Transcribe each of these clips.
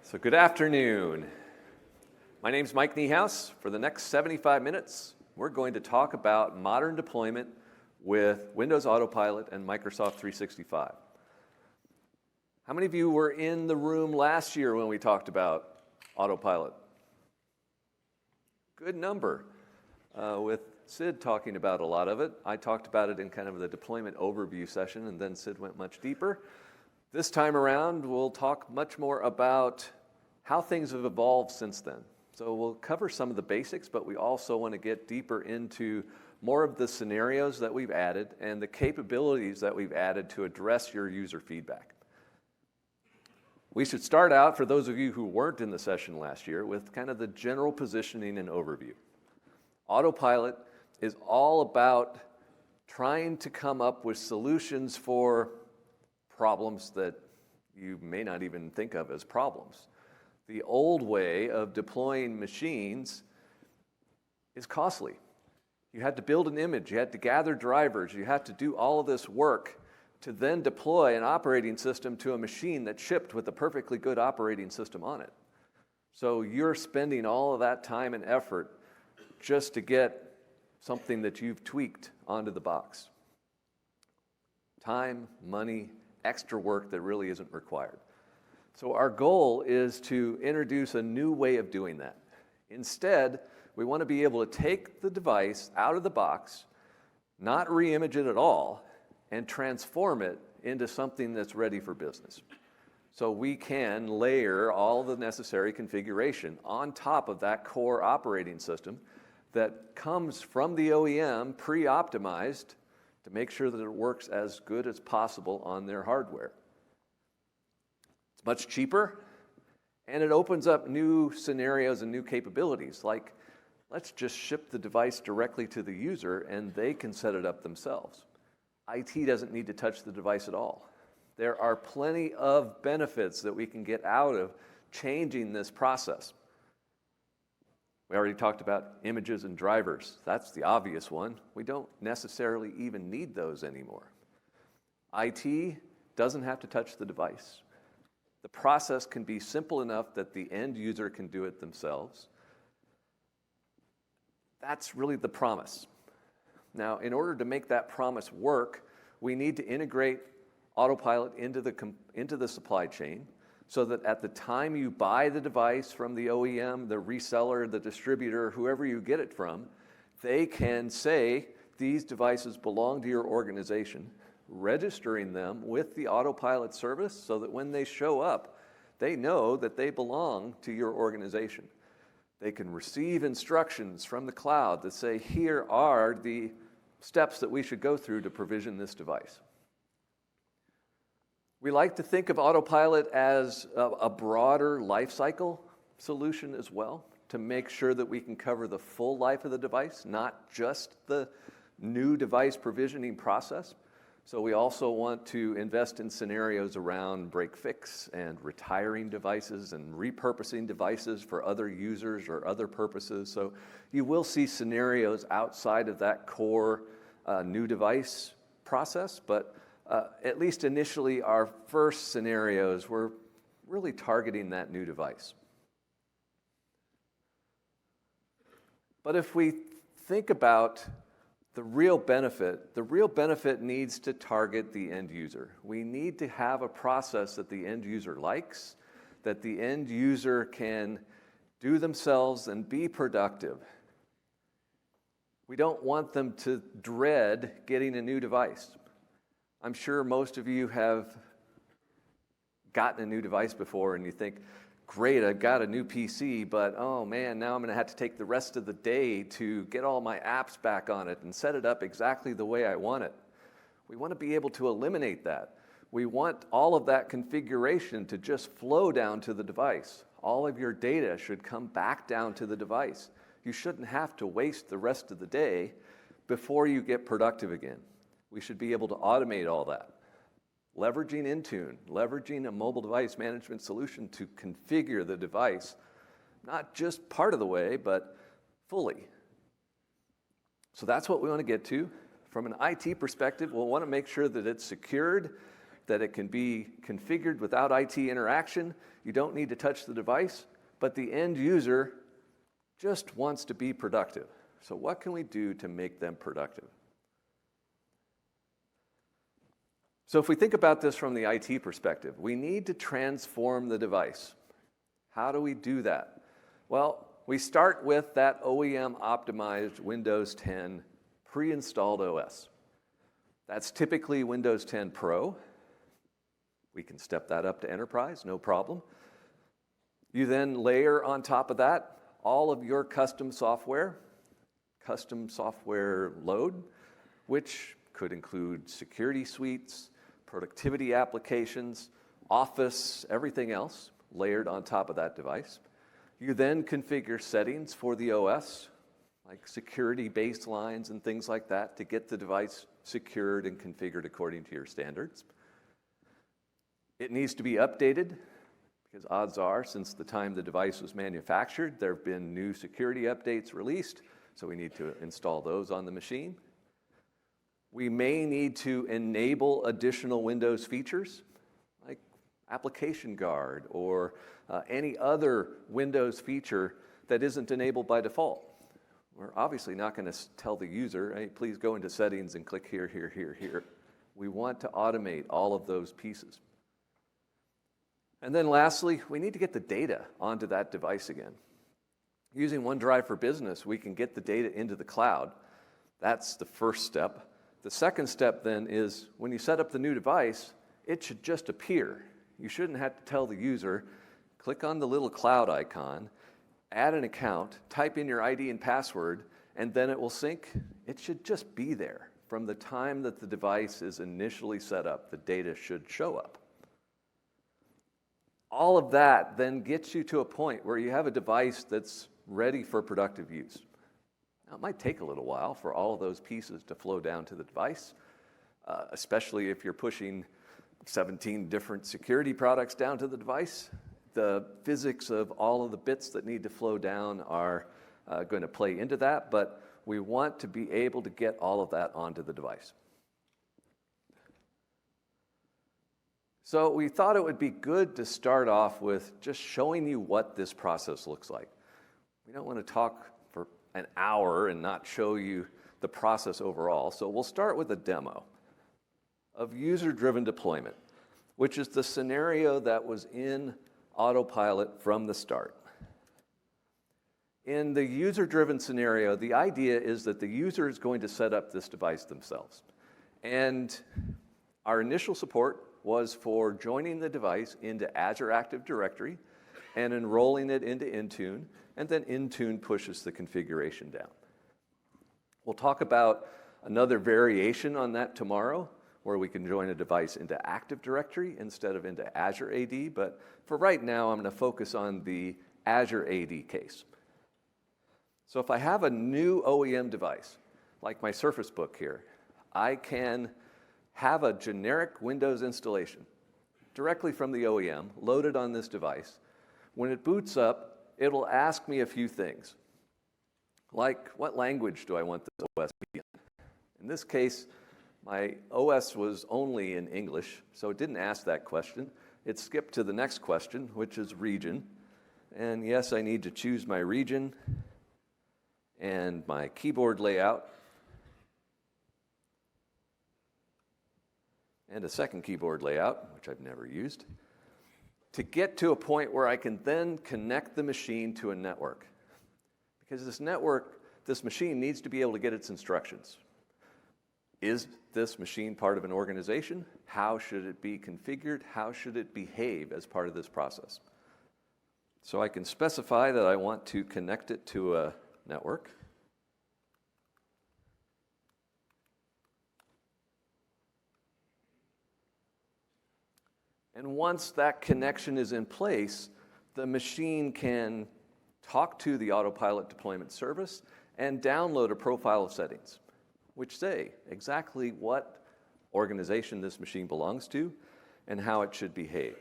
So good afternoon. My name's Mike Niehaus. For the next 75 minutes, we're going to talk about modern deployment with Windows Autopilot and Microsoft 365. How many of you were in the room last year when we talked about Autopilot? Good number. With Sid talking about a lot of it. I talked about it in kind of the deployment overview session, and then Sid went much deeper. This time around, we'll talk much more about how things have evolved since then. So we'll cover some of the basics, but we also want to get deeper into more of the scenarios that we've added and the capabilities that we've added to address your user feedback. We should start out, for those of you who weren't in the session last year, with kind of the general positioning and overview. Autopilot is all about trying to come up with solutions for problems that you may not even think of as problems. The old way of deploying machines is costly. You had to build an image, you had to gather drivers, you had to do all of this work to then deploy an operating system to a machine that shipped with a perfectly good operating system on it. So you're spending all of that time and effort just to get something that you've tweaked onto the box. Time, money, extra work that really isn't required. So our goal is to introduce a new way of doing that. Instead, we want to be able to take the device out of the box, not re-image it at all, and transform it into something that's ready for business. So we can layer all the necessary configuration on top of that core operating system that comes from the OEM pre-optimized to make sure that it works as good as possible on their hardware. It's much cheaper, and it opens up new scenarios and new capabilities, like let's just ship the device directly to the user and they can set it up themselves. IT doesn't need to touch the device at all. There are plenty of benefits that we can get out of changing this process. We already talked about images and drivers. That's the obvious one. We don't necessarily even need those anymore. IT doesn't have to touch the device. The process can be simple enough that the end user can do it themselves. That's really the promise. Now, in order to make that promise work, we need to integrate Autopilot into the supply chain so that at the time you buy the device from the OEM, the reseller, the distributor, whoever you get it from, they can say these devices belong to your organization, registering them with the Autopilot service so that when they show up, they know that they belong to your organization. They can receive instructions from the cloud that say, here are the steps that we should go through to provision this device. We like to think of Autopilot as a broader lifecycle solution as well, to make sure that we can cover the full life of the device, not just the new device provisioning process. So we also want to invest in scenarios around break fix and retiring devices and repurposing devices for other users or other purposes. So you will see scenarios outside of that core new device process, but at least initially, our first scenarios were really targeting that new device. But if we think about the real benefit needs to target the end user. We need to have a process that the end user likes, that the end user can do themselves and be productive. We don't want them to dread getting a new device. I'm sure most of you have gotten a new device before and you think, great, I've got a new PC, but oh man, now I'm going to have to take the rest of the day to get all my apps back on it and set it up exactly the way I want it. We want to be able to eliminate that. We want all of that configuration to just flow down to the device. All of your data should come back down to the device. You shouldn't have to waste the rest of the day before you get productive again. We should be able to automate all that. Leveraging Intune, leveraging a mobile device management solution to configure the device, not just part of the way, but fully. So that's what we want to get to. From an IT perspective, we'll want to make sure that it's secured, that it can be configured without IT interaction. You don't need to touch the device, but the end user just wants to be productive. So what can we do to make them productive? So if we think about this from the IT perspective, we need to transform the device. How do we do that? Well, we start with that OEM-optimized Windows 10 pre-installed OS. That's typically Windows 10 Pro. We can step that up to Enterprise, no problem. You then layer on top of that all of your custom software load, which could include security suites, productivity applications, Office, everything else layered on top of that device. You then configure settings for the OS, like security baselines and things like that, to get the device secured and configured according to your standards. It needs to be updated, because odds are, since the time the device was manufactured, there have been new security updates released, so we need to install those on the machine. We may need to enable additional Windows features, like Application Guard or any other Windows feature that isn't enabled by default. We're obviously not going to tell the user, hey, please go into settings and click here, here, here, here. We want to automate all of those pieces. And then lastly, we need to get the data onto that device again. Using OneDrive for Business, we can get the data into the cloud. That's the first step. The second step then is when you set up the new device, it should just appear. You shouldn't have to tell the user, click on the little cloud icon, add an account, type in your ID and password, and then it will sync. It should just be there. From the time that the device is initially set up, the data should show up. All of that then gets you to a point where you have a device that's ready for productive use. Now, it might take a little while for all of those pieces to flow down to the device, especially if you're pushing 17 different security products down to the device. The physics of all of the bits that need to flow down are going to play into that, but we want to be able to get all of that onto the device. So we thought it would be good to start off with just showing you what this process looks like. We don't want to talk for an hour and not show you the process overall, so we'll start with a demo of user-driven deployment, which is the scenario that was in Autopilot from the start. In the user-driven scenario, the idea is that the user is going to set up this device themselves. And our initial support was for joining the device into Azure Active Directory and enrolling it into Intune, and then Intune pushes the configuration down. We'll talk about another variation on that tomorrow, where we can join a device into Active Directory instead of into Azure AD, but for right now, I'm going to focus on the Azure AD case. So if I have a new OEM device, like my Surface Book here, I can have a generic Windows installation directly from the OEM loaded on this device. When it boots up, it'll ask me a few things, like what language do I want this OS to be in? In this case, my OS was only in English, so it didn't ask that question. It skipped to the next question, which is region. And yes, I need to choose my region and my keyboard layout, and a second keyboard layout, which I've never used, to get to a point where I can then connect the machine to a network. Because this machine needs to be able to get its instructions. Is this machine part of an organization? How should it be configured? How should it behave as part of this process? So I can specify that I want to connect it to a network. And once that connection is in place, the machine can talk to the Autopilot deployment service and download a profile of settings, which say exactly what organization this machine belongs to and how it should behave.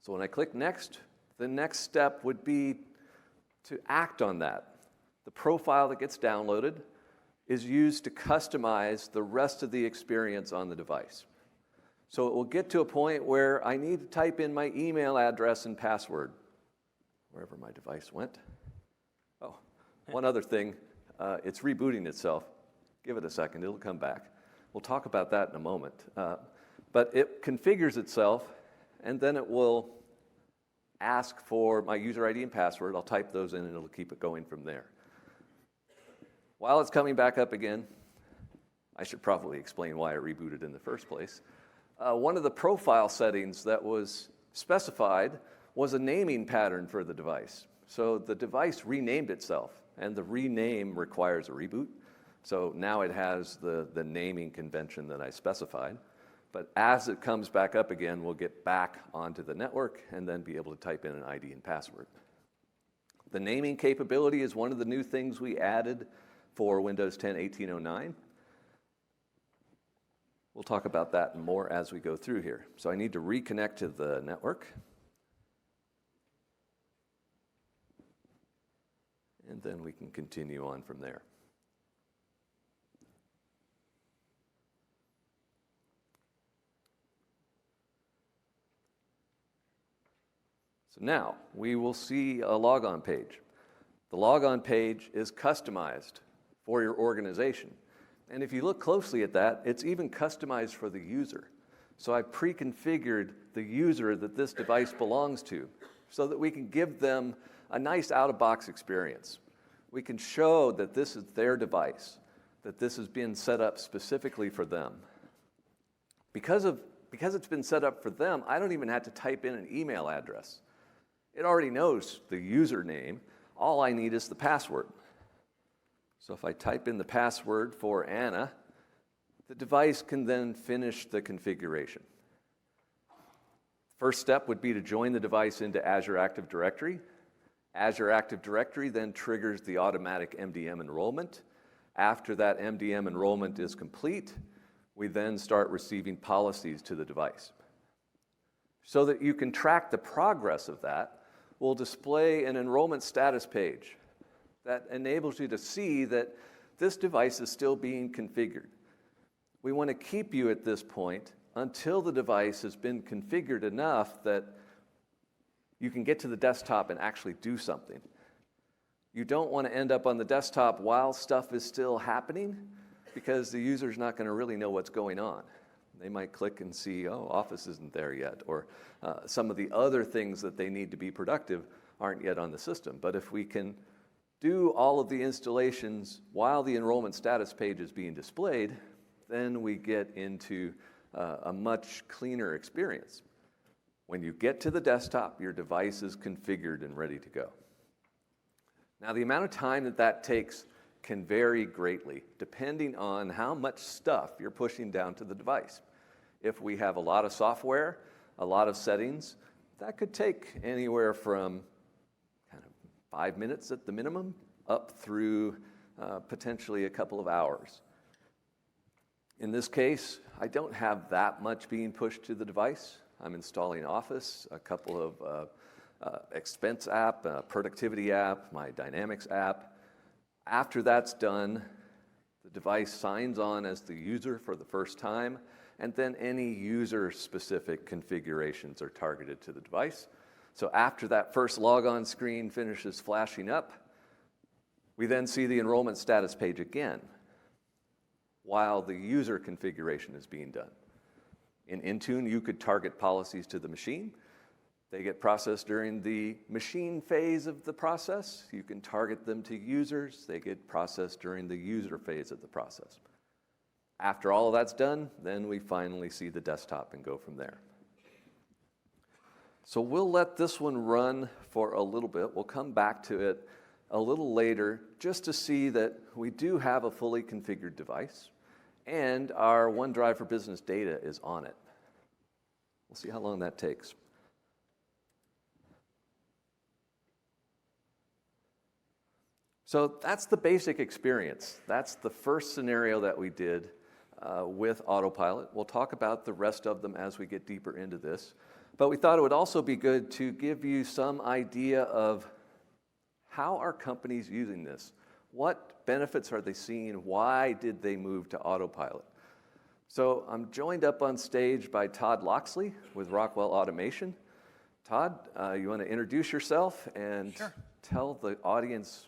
So when I click Next, the next step would be to act on that. The profile that gets downloaded is used to customize the rest of the experience on the device. So it will get to a point where I need to type in my email address and password, wherever my device went. Oh, one other thing, it's rebooting itself. Give it a second, it'll come back. We'll talk about that in a moment. But it configures itself, and then it will ask for my user ID and password. I'll type those in, and it'll keep it going from there. While it's coming back up again, I should probably explain why I rebooted in the first place. One of the profile settings that was specified was a naming pattern for the device. So the device renamed itself, and the rename requires a reboot. So now it has the naming convention that I specified. But as it comes back up again, we'll get back onto the network and then be able to type in an ID and password. The naming capability is one of the new things we added for Windows 10 1809. We'll talk about that more as we go through here. So I need to reconnect to the network. And then we can continue on from there. So now we will see a logon page. The logon page is customized for your organization. And if you look closely at that, it's even customized for the user. So I pre-configured the user that this device belongs to so that we can give them a nice out-of-box experience. We can show that this is their device, that this has been set up specifically for them. Because it's been set up for them, I don't even have to type in an email address. It already knows the username. All I need is the password. So if I type in the password for Anna, the device can then finish the configuration. First step would be to join the device into Azure Active Directory. Azure Active Directory then triggers the automatic MDM enrollment. After that MDM enrollment is complete, we then start receiving policies to the device. So that you can track the progress of that, we'll display an enrollment status page that enables you to see that this device is still being configured. We want to keep you at this point until the device has been configured enough that you can get to the desktop and actually do something. You don't want to end up on the desktop while stuff is still happening, because the user's not going to really know what's going on. They might click and see, oh, Office isn't there yet, or some of the other things that they need to be productive aren't yet on the system. But if we can do all of the installations while the enrollment status page is being displayed, then we get into a much cleaner experience. When you get to the desktop, your device is configured and ready to go. Now, the amount of time that takes can vary greatly depending on how much stuff you're pushing down to the device. If we have a lot of software, a lot of settings, that could take anywhere from kind of 5 minutes at the minimum up through potentially a couple of hours. In this case, I don't have that much being pushed to the device. I'm installing Office, a couple of expense app, a productivity app, my Dynamics app. After that's done, the device signs on as the user for the first time, and then any user-specific configurations are targeted to the device. So after that first logon screen finishes flashing up, we then see the enrollment status page again while the user configuration is being done. In Intune, you could target policies to the machine. They get processed during the machine phase of the process. You can target them to users. They get processed during the user phase of the process. After all of that's done, then we finally see the desktop and go from there. So we'll let this one run for a little bit. We'll come back to it a little later just to see that we do have a fully configured device and our OneDrive for Business data is on it. We'll see how long that takes. So that's the basic experience. That's the first scenario that we did with Autopilot. We'll talk about the rest of them as we get deeper into this. But we thought it would also be good to give you some idea of how are companies using this? What benefits are they seeing? Why did they move to Autopilot? So I'm joined up on stage by Todd Loxley with Rockwell Automation. Todd, you want to introduce yourself and Sure. tell the audience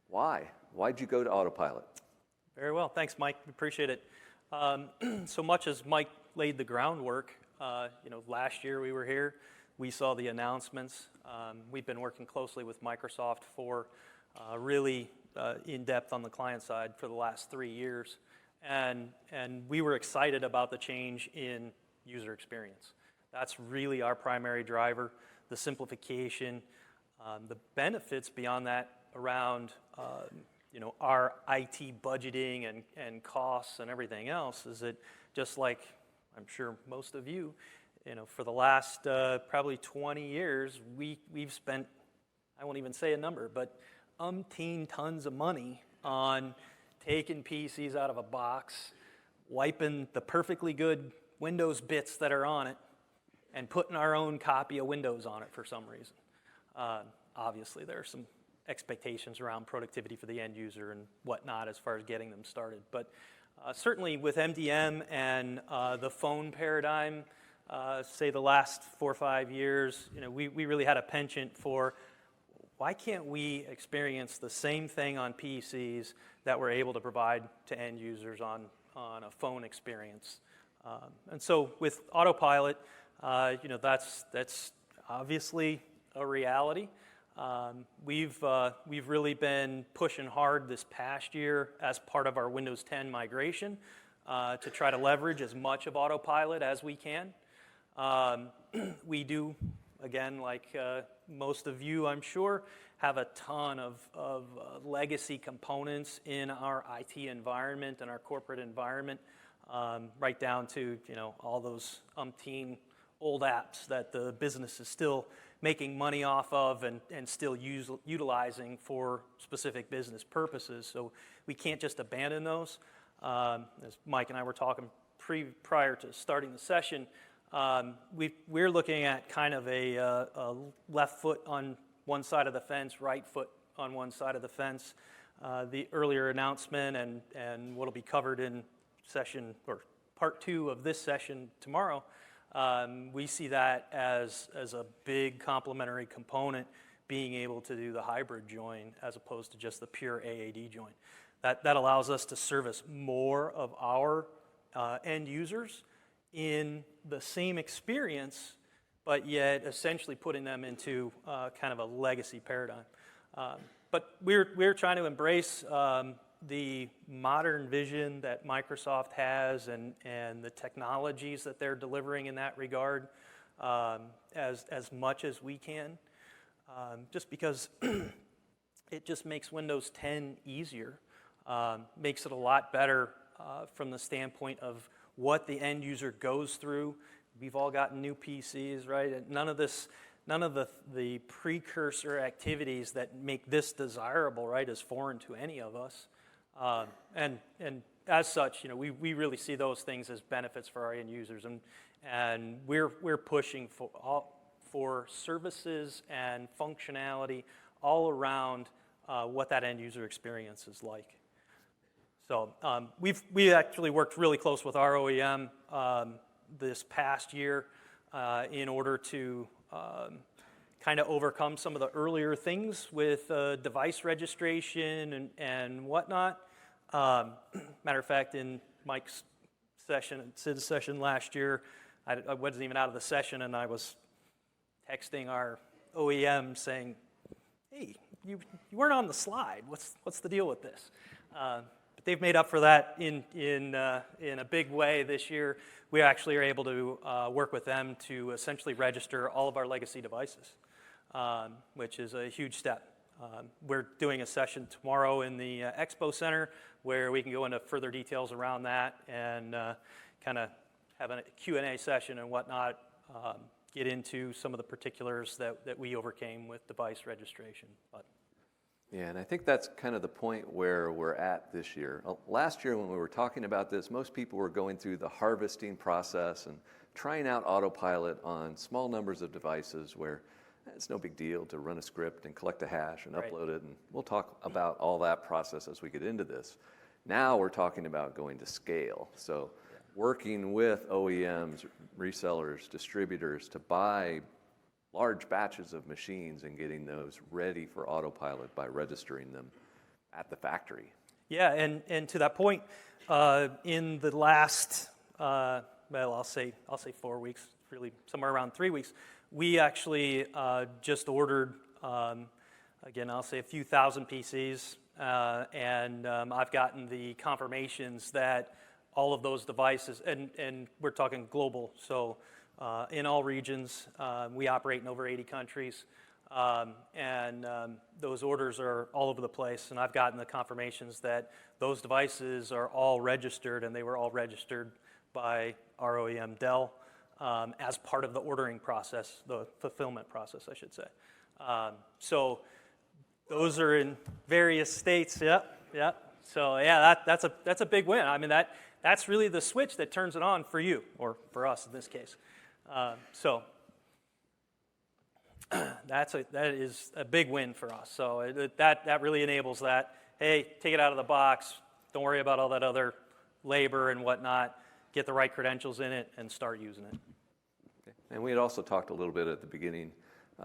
why? Why'd you go to Autopilot? Very well. Thanks, Mike. Appreciate it. So much as Mike laid the groundwork, last year we were here, we saw the announcements. We've been working closely with Microsoft for really in-depth on the client side for the last 3 years. And we were excited about the change in user experience. That's really our primary driver, the simplification, the benefits beyond that around our IT budgeting and costs and everything else is that just like I'm sure most of you, for the last probably 20 years, we've spent, I won't even say a number, but umpteen tons of money on taking PCs out of a box, wiping the perfectly good Windows bits that are on it, and putting our own copy of Windows on it for some reason. Obviously, there are some expectations around productivity for the end user and whatnot as far as getting them started. But certainly with MDM and the phone paradigm, say the last 4 or 5 years, we really had a penchant for why can't we experience the same thing on PCs that we're able to provide to end users on a phone experience? And so with Autopilot, that's obviously a reality. We've really been pushing hard this past year as part of our Windows 10 migration to try to leverage as much of Autopilot as we can. We do, again, like most of you, I'm sure, have a ton of legacy components in our IT environment and our corporate environment, right down to all those umpteen old apps that the business is still making money off of and still utilizing for specific business purposes. So we can't just abandon those. As Mike and I were talking prior to starting the session, we're looking at kind of a left foot on one side of the fence, right foot on one side of the fence. The earlier announcement and what will be covered in session or part 2 of this session tomorrow, we see that as a big complementary component, being able to do the hybrid join as opposed to just the pure AAD join. That allows us to service more of our end users in the same experience, but yet essentially putting them into kind of a legacy paradigm. But we're trying to embrace the modern vision that Microsoft has and the technologies that they're delivering in that regard as much as we can, just because it just makes Windows 10 easier, makes it a lot better from the standpoint of what the end user goes through. We've all gotten new PCs, right? And none of the precursor activities that make this desirable, right, is foreign to any of us. And as such, we really see those things as benefits for our end users, and we're pushing for services and functionality all around what that end user experience is like. So we actually worked really close with our OEM this past year in order to kind of overcome some of the earlier things with device registration and whatnot. Matter of fact, in Mike's session, Sid's session last year, I wasn't even out of the session, and I was texting our OEM saying, "Hey, you weren't on the slide. What's the deal with this?" But they've made up for that in a big way this year. We actually are able to work with them to essentially register all of our legacy devices, which is a huge step. We're doing a session tomorrow in the Expo Center where we can go into further details around that and kind of have a Q&A session and whatnot, get into some of the particulars that we overcame with device registration. But Yeah, and I think that's kind of the point where we're at this year. Last year when we were talking about this, most people were going through the harvesting process and trying out Autopilot on small numbers of devices where it's no big deal to run a script and collect a hash and upload it, and we'll talk about all that process as we get into this. Now we're talking about going to scale. So working with OEMs, resellers, distributors to buy large batches of machines and getting those ready for autopilot by registering them at the factory. Yeah, and to that point, in the last, I'll say 4 weeks, really somewhere around 3 weeks, we actually just ordered, again, I'll say a few thousand PCs, and I've gotten the confirmations that all of those devices, and we're talking global, so in all regions, we operate in over 80 countries, and those orders are all over the place, and I've gotten the confirmations that those devices are all registered, and they were all registered by our OEM Dell as part of the ordering process, the fulfillment process, I should say. So those are in various states. Yeah. So yeah, that's a big win. I mean that's really the switch that turns it on for you, or for us in this case. So that is a big win for us. So that really enables that. Hey, take it out of the box. Don't worry about all that other labor and whatnot. Get the right credentials in it and start using it. Okay. And we had also talked a little bit at the beginning,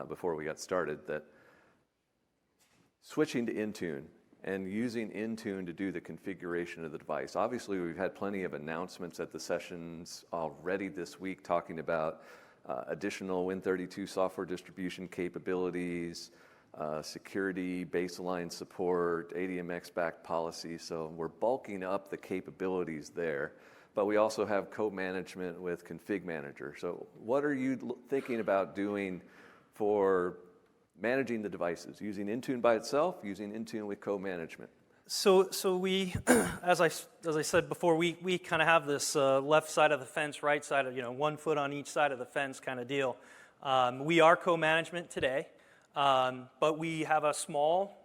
before we got started, that switching to Intune and using Intune to do the configuration of the device. Obviously, we've had plenty of announcements at the sessions already this week talking about additional Win32 software distribution capabilities, security, baseline support, ADMX-backed policy. So we're bulking up the capabilities there. But we also have code management with Config Manager. So what are you thinking about doing for managing the devices, using Intune by itself, using Intune with code management? So we, as I said before, we kind of have this left side of the fence, right side of, 1 foot on each side of the fence kind of deal. We are co-management today, but we have a small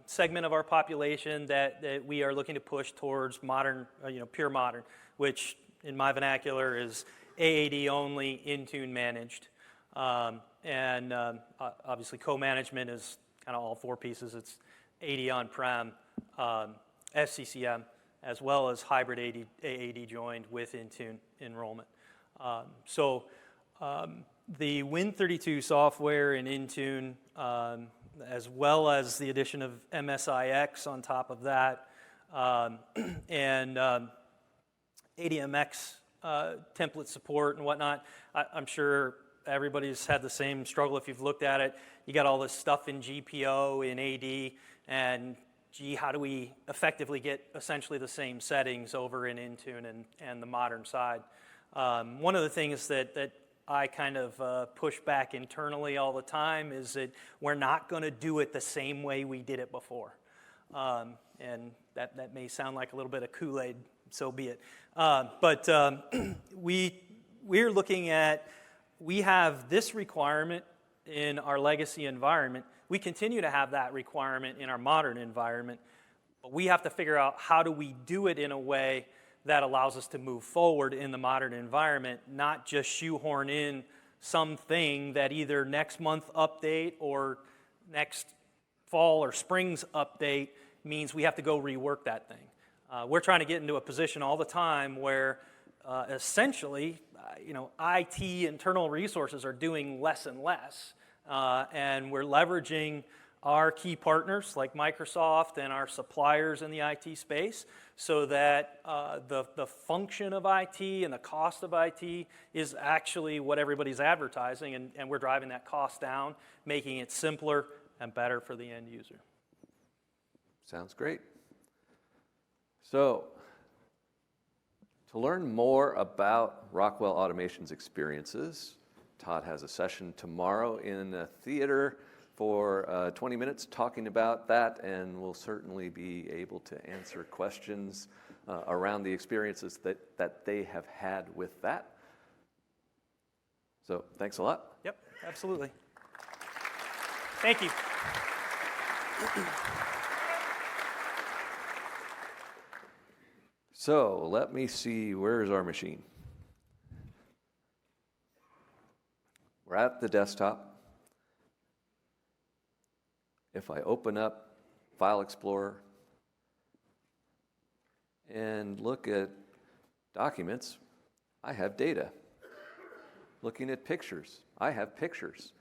segment of our population that we are looking to push towards modern, pure modern, which in my vernacular is AAD only, Intune managed. And obviously co-management is kind of all 4 pieces. It's AD on-prem, SCCM, as well as hybrid AAD joined with Intune enrollment. So the Win32 software in Intune, as well as the addition of MSIX on top of that, and ADMX template support and whatnot, I'm sure everybody's had the same struggle if you've looked at it. You got all this stuff in GPO, in AD, and gee, how do we effectively get essentially the same settings over in Intune and the modern side? One of the things that I kind of push back internally all the time is that we're not going to do it the same way we did it before. And that may sound like a little bit of Kool-Aid, so be it. But we're looking at, we have this requirement in our legacy environment. We continue to have that requirement in our modern environment, but we have to figure out how do we do it in a way that allows us to move forward in the modern environment, not just shoehorn in something that either next month update or next fall or spring's update means we have to go rework that thing. We're trying to get into a position all the time where essentially, IT internal resources are doing less and less, and we're leveraging our key partners like Microsoft and our suppliers in the IT space so that the function of IT and the cost of IT is actually what everybody's advertising, and we're driving that cost down, making it simpler and better for the end user. Sounds great. So, to learn more about Rockwell Automation's experiences, Todd has a session tomorrow in a theater for 20 minutes talking about that, and we'll certainly be able to answer questions around the experiences that they have had with that. So thanks a lot. Yep, absolutely. Thank you. So let me see, where is our machine? We're at the desktop. If I open up File Explorer and look at Documents, I have data. Looking at pictures, I have pictures.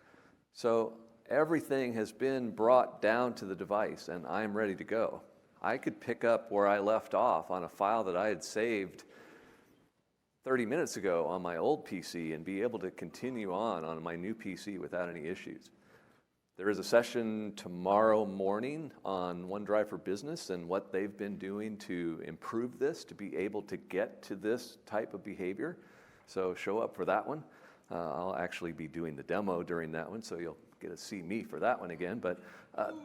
So everything has been brought down to the device, and I'm ready to go. I could pick up where I left off on a file that I had saved 30 minutes ago on my old PC and be able to continue on my new PC without any issues. There is a session tomorrow morning on OneDrive for Business and what they've been doing to improve this, to be able to get to this type of behavior. So show up for that one. I'll actually be doing the demo during that one, so you'll get to see me for that one again. But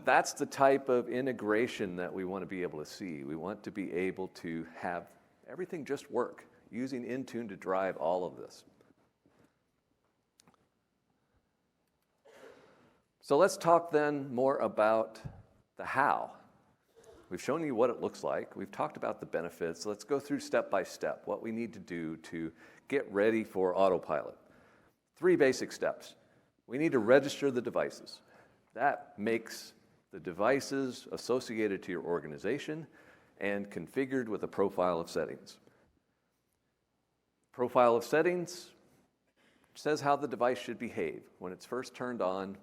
that's the type of integration that we want to be able to see. We want to be able to have everything just work, using Intune to drive all of this. So let's talk then more about the how. We've shown you what it looks like. We've talked about the benefits. Let's go through step by step what we need to do to get ready for Autopilot. 3 basic steps. We need to register the devices. That makes the devices associated to your organization and configured with a profile of settings. Profile of settings says how the device should behave. When it's first turned on,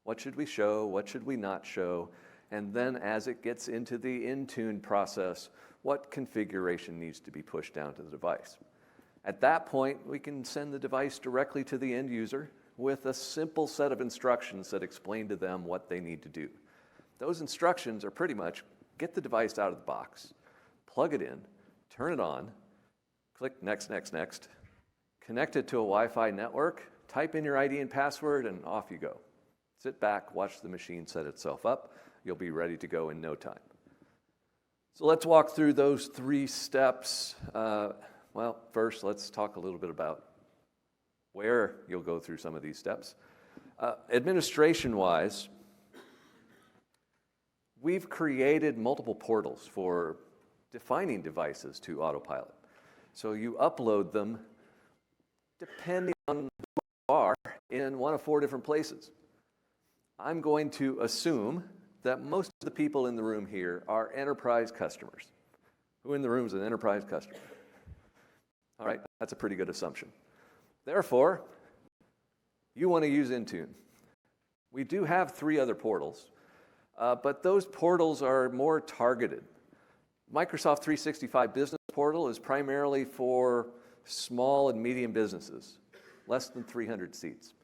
what should we show, what should we not show, and then as it gets into the Intune process, what configuration needs to be pushed down to the device. At that point, we can send the device directly to the end user with a simple set of instructions that explain to them what they need to do. Those instructions are pretty much get the device out of the box, plug it in, turn it on, click next, next, next, connect it to a Wi-Fi network, type in your ID and password, and off you go. Sit back, watch the machine set itself up. You'll be ready to go in no time. So let's walk through those 3 steps. Well, first, let's talk a little bit about where you'll go through some of these steps. Administration-wise, we've created multiple portals for defining devices to Autopilot. So you upload them depending on who you are in one of 4 different places. I'm going to assume that most of the people in the room here are enterprise customers. Who in the room is an enterprise customer? All right, that's a pretty good assumption. Therefore, you want to use Intune. We do have 3 other portals, but those portals are more targeted. Microsoft 365 Business Portal is primarily for small and medium businesses, less than 300 seats.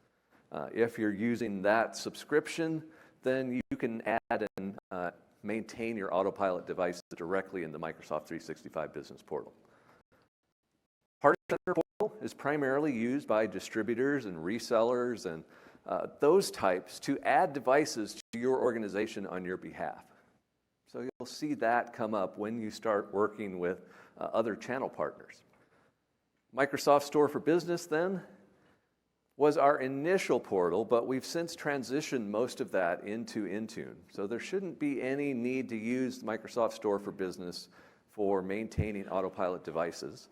If you're using that subscription, then you can add and maintain your Autopilot devices directly in the Microsoft 365 Business Portal. Partner Center Portal is primarily used by distributors and resellers and those types to add devices to your organization on your behalf. So you'll see that come up when you start working with other channel partners. Microsoft Store for Business then was our initial portal, but we've since transitioned most of that into Intune. So there shouldn't be any need to use Microsoft Store for Business for maintaining Autopilot devices,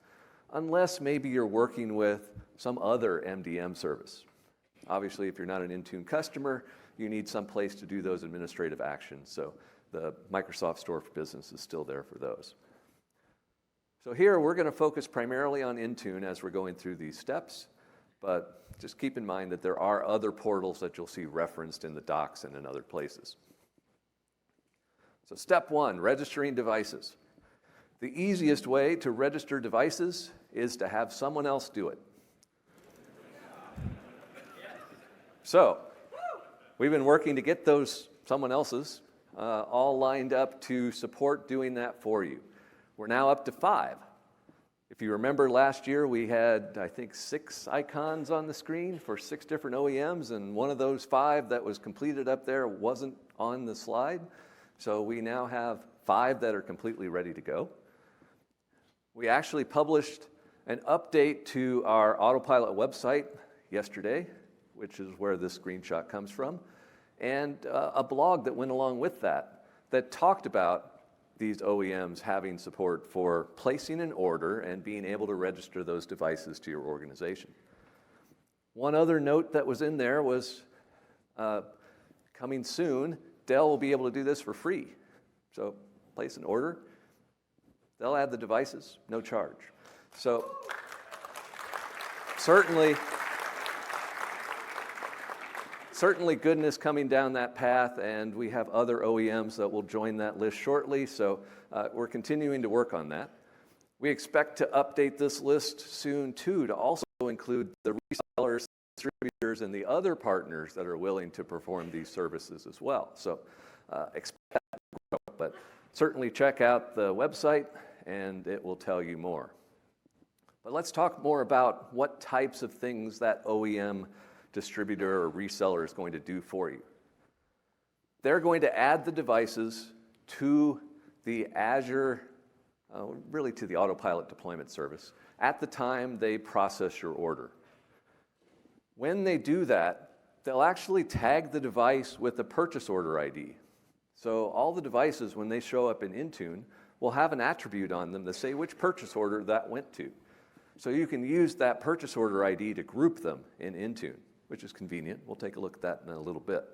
unless maybe you're working with some other MDM service. Obviously, if you're not an Intune customer, you need some place to do those administrative actions. So the Microsoft Store for Business is still there for those. So here, we're going to focus primarily on Intune as we're going through these steps, but just keep in mind that there are other portals that you'll see referenced in the docs and in other places. So step 1, registering devices. The easiest way to register devices is to have someone else do it. So we've been working to get those someone else's all lined up to support doing that for you. We're now up to 5. If you remember last year, we had, I think, 6 icons on the screen for 6 different OEMs, and one of those 5 that was completed up there wasn't on the slide. So we now have 5 that are completely ready to go. We actually published an update to our Autopilot website yesterday, which is where this screenshot comes from, and a blog that went along with that talked about these OEMs having support for placing an order and being able to register those devices to your organization. One other note that was in there was coming soon, Dell will be able to do this for free. So place an order, they'll add the devices, no charge. So certainly goodness coming down that path, and we have other OEMs that will join that list shortly, so we're continuing to work on that. We expect to update this list soon, too, to also include the resellers, distributors, and the other partners that are willing to perform these services as well. So expect that to grow, but certainly check out the website, and it will tell you more. But let's talk more about what types of things that OEM distributor or reseller is going to do for you. They're going to add the devices to the Azure, really to the Autopilot deployment service, at the time they process your order. When they do that, they'll actually tag the device with a purchase order ID. So all the devices, when they show up in Intune, will have an attribute on them to say which purchase order that went to. So you can use that purchase order ID to group them in Intune, which is convenient. We'll take a look at that in a little bit.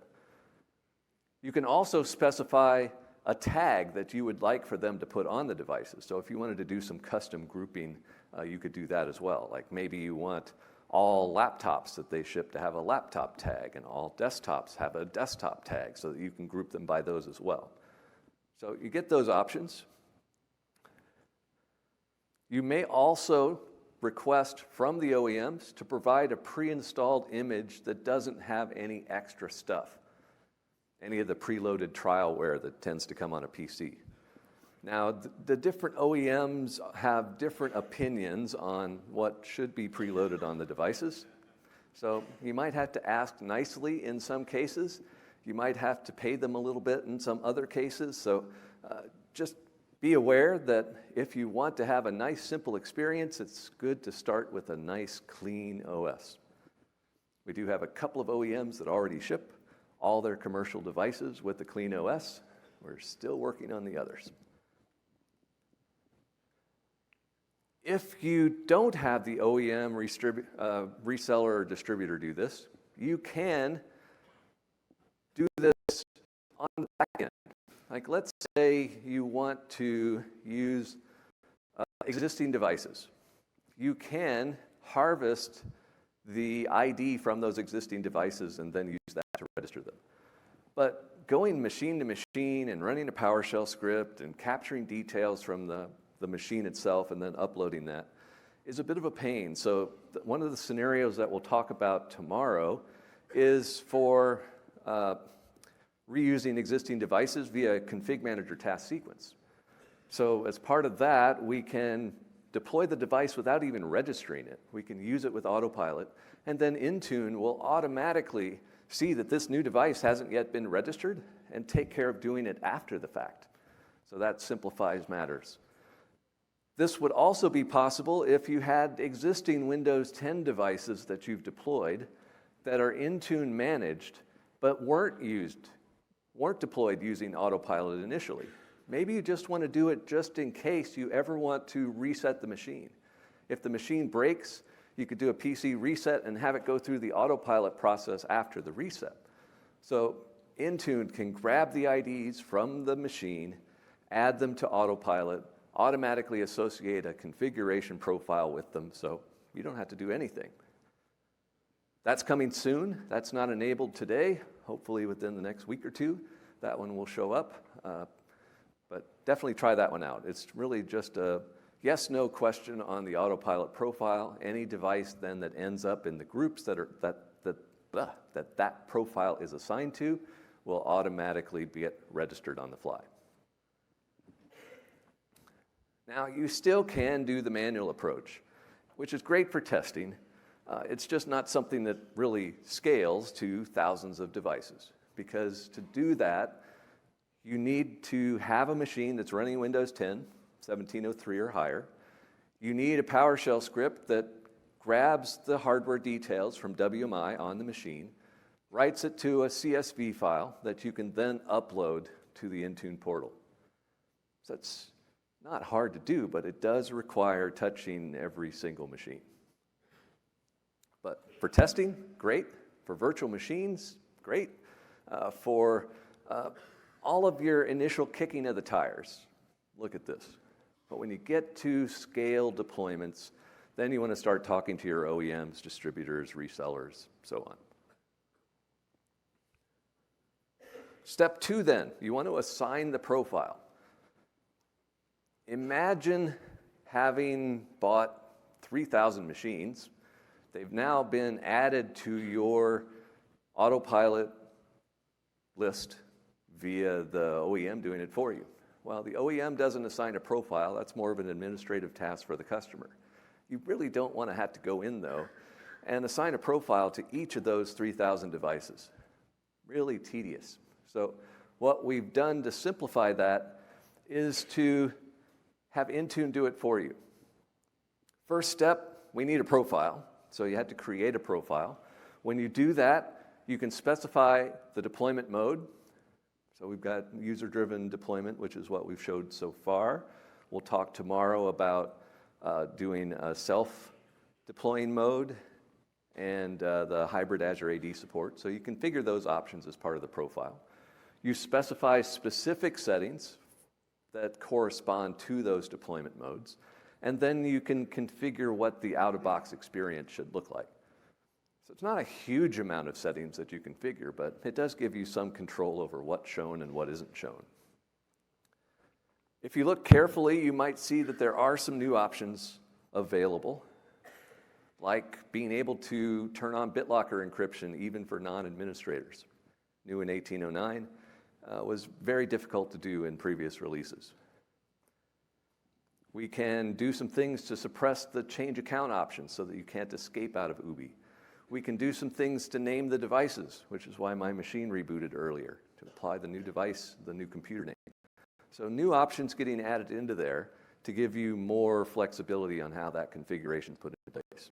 You can also specify a tag that you would like for them to put on the devices. So if you wanted to do some custom grouping, you could do that as well. Like maybe you want all laptops that they ship to have a laptop tag, and all desktops have a desktop tag, so that you can group them by those as well. So you get those options. You may also request from the OEMs to provide a pre-installed image that doesn't have any extra stuff, any of the preloaded trialware that tends to come on a PC. Now, the different OEMs have different opinions on what should be preloaded on the devices. So you might have to ask nicely in some cases. You might have to pay them a little bit in some other cases. So just be aware that if you want to have a nice, simple experience, it's good to start with a nice, clean OS. We do have a couple of OEMs that already ship all their commercial devices with the clean OS. We're still working on the others. If you don't have the OEM reseller or distributor do this, you can do this on the back end. Like let's say you want to use existing devices. You can harvest the ID from those existing devices and then use that to register them. But going machine to machine and running a PowerShell script and capturing details from the machine itself and then uploading that is a bit of a pain. So one of the scenarios that we'll talk about tomorrow is for reusing existing devices via config manager task sequence. So as part of that, we can deploy the device without even registering it. We can use it with Autopilot, and then Intune will automatically see that this new device hasn't yet been registered and take care of doing it after the fact. So that simplifies matters. This would also be possible if you had existing Windows 10 devices that you've deployed that are Intune managed but weren't deployed using Autopilot initially. Maybe you just want to do it just in case you ever want to reset the machine. If the machine breaks, you could do a PC reset and have it go through the Autopilot process after the reset. So Intune can grab the IDs from the machine, add them to Autopilot, automatically associate a configuration profile with them, so you don't have to do anything. That's coming soon. That's not enabled today. Hopefully within the next week or two, that one will show up. But definitely try that one out. It's really just a yes/no question on the Autopilot profile. Any device then that ends up in the groups that profile is assigned to will automatically get registered on the fly. Now, you still can do the manual approach, which is great for testing. It's just not something that really scales to thousands of devices, because to do that, you need to have a machine that's running Windows 10, 1703 or higher. You need a PowerShell script that grabs the hardware details from WMI on the machine, writes it to a CSV file that you can then upload to the Intune portal. So that's not hard to do, but it does require touching every single machine. But for testing, great. For virtual machines, great. For all of your initial kicking of the tires, look at this. But when you get to scale deployments, Then you want to start talking to your OEMs, distributors, resellers, so on. Step 2 then, you want to assign the profile. Imagine having bought 3,000 machines. They've now been added to your Autopilot list via the OEM doing it for you. Well, the OEM doesn't assign a profile. That's more of an administrative task for the customer. You really don't want to have to go in, though, and assign a profile to each of those 3,000 devices. Really tedious. So what we've done to simplify that is to have Intune do it for you. First step, we need a profile. So you have to create a profile. When you do that, you can specify the deployment mode. So we've got user-driven deployment, which is what we've showed so far. We'll talk tomorrow about doing a self-deploying mode and the hybrid Azure AD support. So you configure those options as part of the profile. You specify specific settings that correspond to those deployment modes. And then you can configure what the out-of-box experience should look like. So it's not a huge amount of settings that you configure, but it does give you some control over what's shown and what isn't shown. If you look carefully, you might see that there are some new options available, like being able to turn on BitLocker encryption even for non-administrators. New in 1809, was very difficult to do in previous releases. We can do some things to suppress the change account option so that you can't escape out of UBI. We can do some things to name the devices, which is why my machine rebooted earlier, to apply the new device, the new computer name. So new options getting added into there to give you more flexibility on how that configuration is put into place.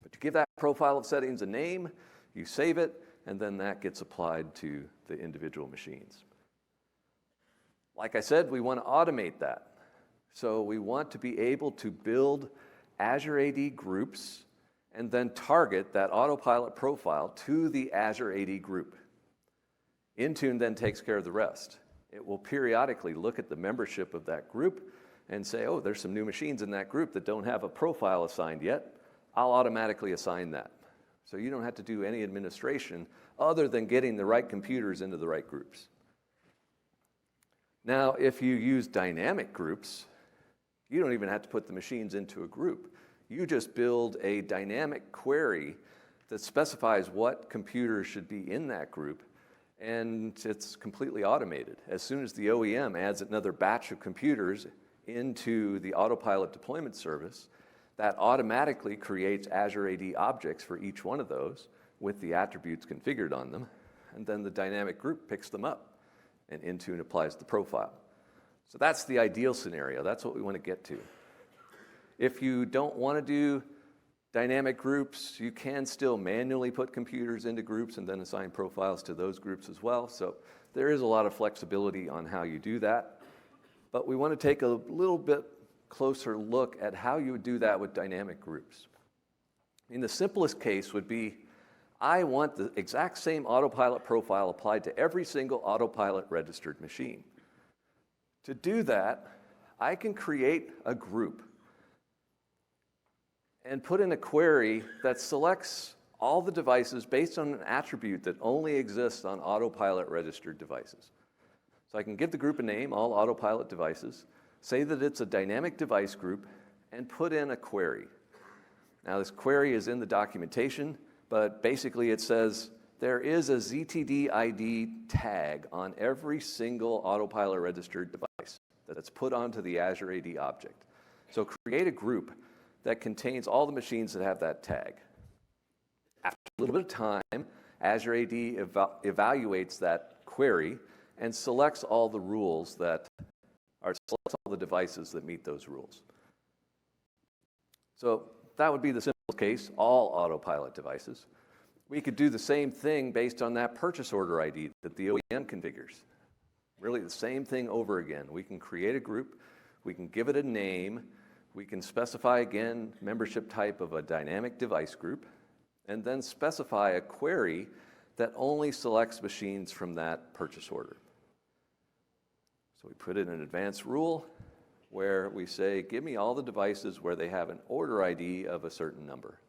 But you give that profile of settings a name, you save it, and then that gets applied to the individual machines. Like I said, we want to automate that. So we want to be able to build Azure AD groups and then target that Autopilot profile to the Azure AD group. Intune then takes care of the rest. It will periodically look at the membership of that group and say, oh, there's some new machines in that group that don't have a profile assigned yet. I'll automatically assign that. So you don't have to do any administration other than getting the right computers into the right groups. Now, if you use dynamic groups, you don't even have to put the machines into a group. You just build a dynamic query that specifies what computers should be in that group, and it's completely automated. As soon as the OEM adds another batch of computers into the Autopilot deployment service, that automatically creates Azure AD objects for each one of those with the attributes configured on them, and then the dynamic group picks them up, and Intune applies the profile. So that's the ideal scenario. That's what we want to get to. If you don't want to do dynamic groups, you can still manually put computers into groups and then assign profiles to those groups as well. So there is a lot of flexibility on how you do that. But we want to take a little bit closer look at how you would do that with dynamic groups. In the simplest case would be, I want the exact same Autopilot profile applied to every single Autopilot registered machine. To do that, I can create a group and put in a query that selects all the devices based on an attribute that only exists on Autopilot registered devices. So I can give the group a name, all Autopilot devices, say that it's a dynamic device group, and put in a query. Now this query is in the documentation, but basically it says there is a ZTD ID tag on every single Autopilot registered device that's put onto the Azure AD object. So create a group that contains all the machines that have that tag. After a little bit of time, Azure AD evaluates that query and selects all the rules that are, selects all the devices that meet those rules. So that would be the simplest case, all Autopilot devices. We could do the same thing based on that purchase order ID that the OEM configures. Really the same thing over again. We can create a group, we can give it a name, we can specify again membership type of a dynamic device group, and then specify a query that only selects machines from that purchase order. So we put in an advanced rule. where we say, give me all the devices where they have an order ID of a certain number.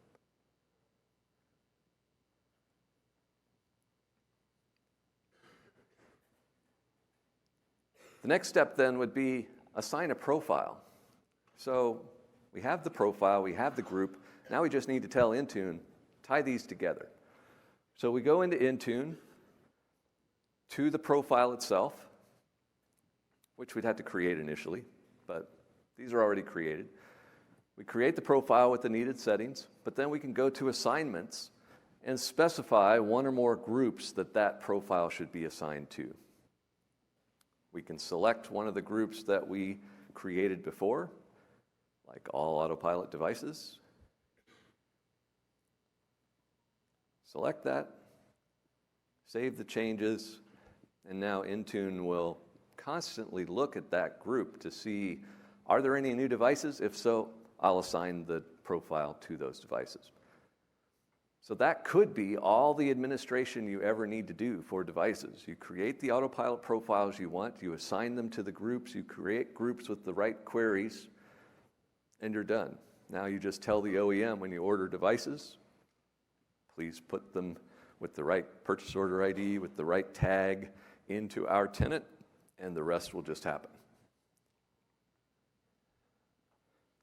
The next step then would be assign a profile. So we have the profile, we have the group, now we just need to tell Intune, tie these together. So we go into Intune to the profile itself, which we'd have to create initially, but these are already created. We create the profile with the needed settings, but then we can go to assignments and specify one or more groups that that profile should be assigned to. We can select one of the groups that we created before, like all Autopilot devices. Select that, save the changes, and now Intune will constantly look at that group to see, are there any new devices? If so, I'll assign the profile to those devices. So that could be all the administration you ever need to do for devices. You create the Autopilot profiles you want, you assign them to the groups, you create groups with the right queries, and you're done. Now you just tell the OEM when you order devices, please put them with the right purchase order ID, with the right tag into our tenant, and the rest will just happen.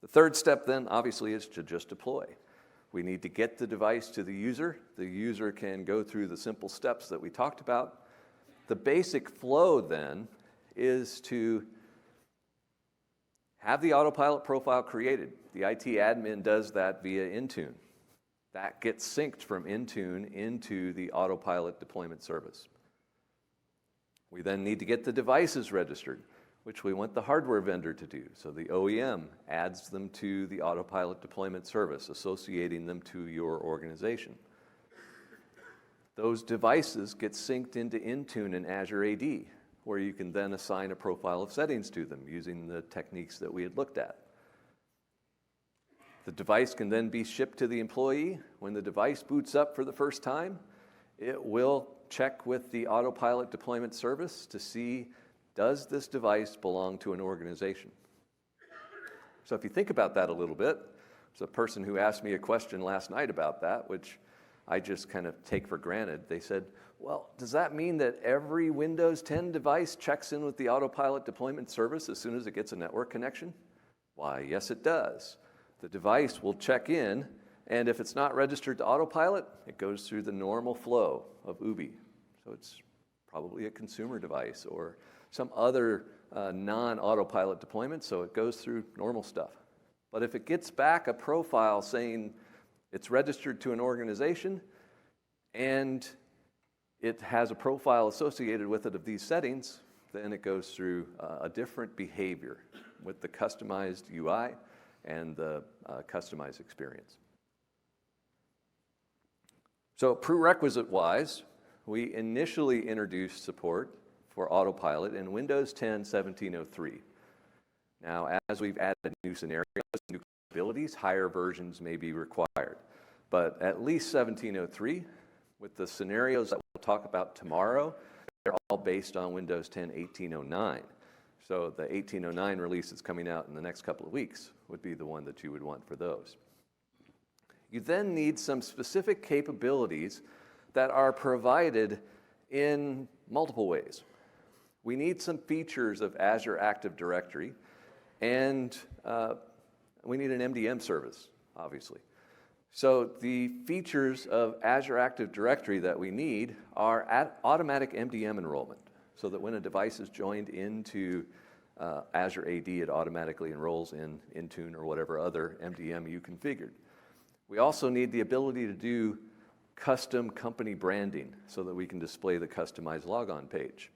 The third step then, obviously, is to just deploy. We need to get the device to the user. The user can go through the simple steps that we talked about. The basic flow then is to have the Autopilot profile created. The IT admin does that via Intune. That gets synced from Intune into the Autopilot deployment service. We then need to get the devices registered, which we want the hardware vendor to do. So the OEM adds them to the Autopilot deployment service, associating them to your organization. Those devices get synced into Intune and Azure AD, where you can then assign a profile of settings to them using the techniques that we had looked at. The device can then be shipped to the employee. When the device boots up for the first time, it will check with the Autopilot deployment service to see, does this device belong to an organization? So if you think about that a little bit, there's a person who asked me a question last night about that, which I just kind of take for granted. They said, well, does that mean that every Windows 10 device checks in with the Autopilot deployment service as soon as it gets a network connection? Why, yes, it does. The device will check in, and if it's not registered to Autopilot, it goes through the normal flow of UBI. So it's probably a consumer device or some other non-Autopilot deployment, so it goes through normal stuff. But if it gets back a profile saying it's registered to an organization and it has a profile associated with it of these settings, then it goes through a different behavior with the customized UI and the customized experience. So prerequisite-wise, we initially introduced support for Autopilot in Windows 10 1703. Now, as we've added new scenarios, new capabilities, higher versions may be required. But at least 1703, with the scenarios that we'll talk about tomorrow, they're all based on Windows 10 1809. So the 1809 release that's coming out in the next couple of weeks would be the one that you would want for those. You then need some specific capabilities that are provided in multiple ways. We need some features of Azure Active Directory, and we need an MDM service, obviously. So the features of Azure Active Directory that we need are automatic MDM enrollment, so that when a device is joined into Azure AD, it automatically enrolls in Intune or whatever other MDM you configured. We also need the ability to do custom company branding so that we can display the customized logon page.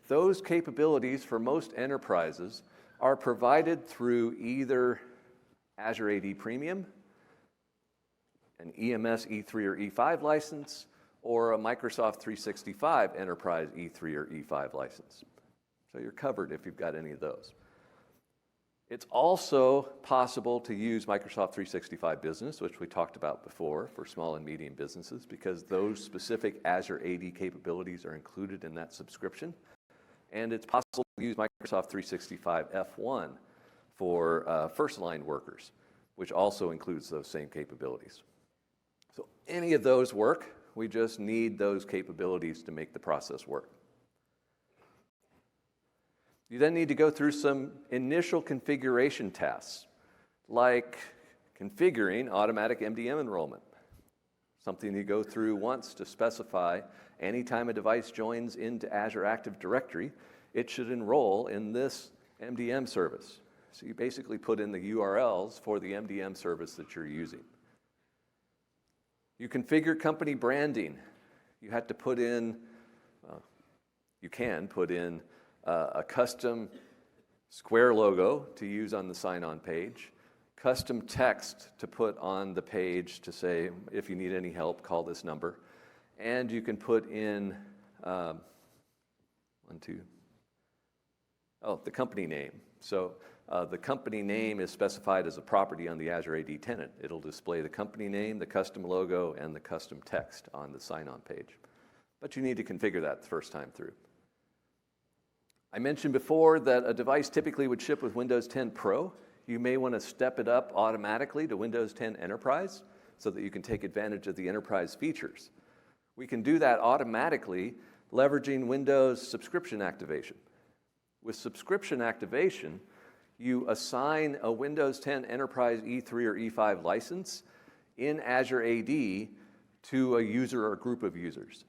Those capabilities for most enterprises are provided through either Azure AD Premium, an EMS E3 or E5 license, or a Microsoft 365 Enterprise E3 or E5 license. So you're covered if you've got any of those. It's also possible to use Microsoft 365 Business, which we talked about before, for small and medium businesses, because those specific Azure AD capabilities are included in that subscription. And it's possible to use Microsoft Microsoft 365 F1 for first-line workers, which also includes those same capabilities. So any of those work, we just need those capabilities to make the process work. You then need to go through some initial configuration tasks, like configuring automatic MDM enrollment, something you go through once to specify anytime a device joins into Azure Active Directory, it should enroll in this MDM service. So you basically put in the URLs for the MDM service that you're using. You configure company branding. You have to put in, you can put in a custom square logo to use on the sign-on page, custom text to put on the page to say, if you need any help, call this number. And you can put in, the company name. So the company name is specified as a property on the Azure AD tenant. It'll display the company name, the custom logo, and the custom text on the sign-on page. But you need to configure that the first time through. I mentioned before that a device typically would ship with Windows 10 Pro. You may want to step it up automatically to Windows 10 Enterprise so that you can take advantage of the enterprise features. We can do that automatically leveraging Windows subscription activation. With subscription activation, you assign a Windows 10 Enterprise E3 or E5 license in Azure AD to a user or group of users.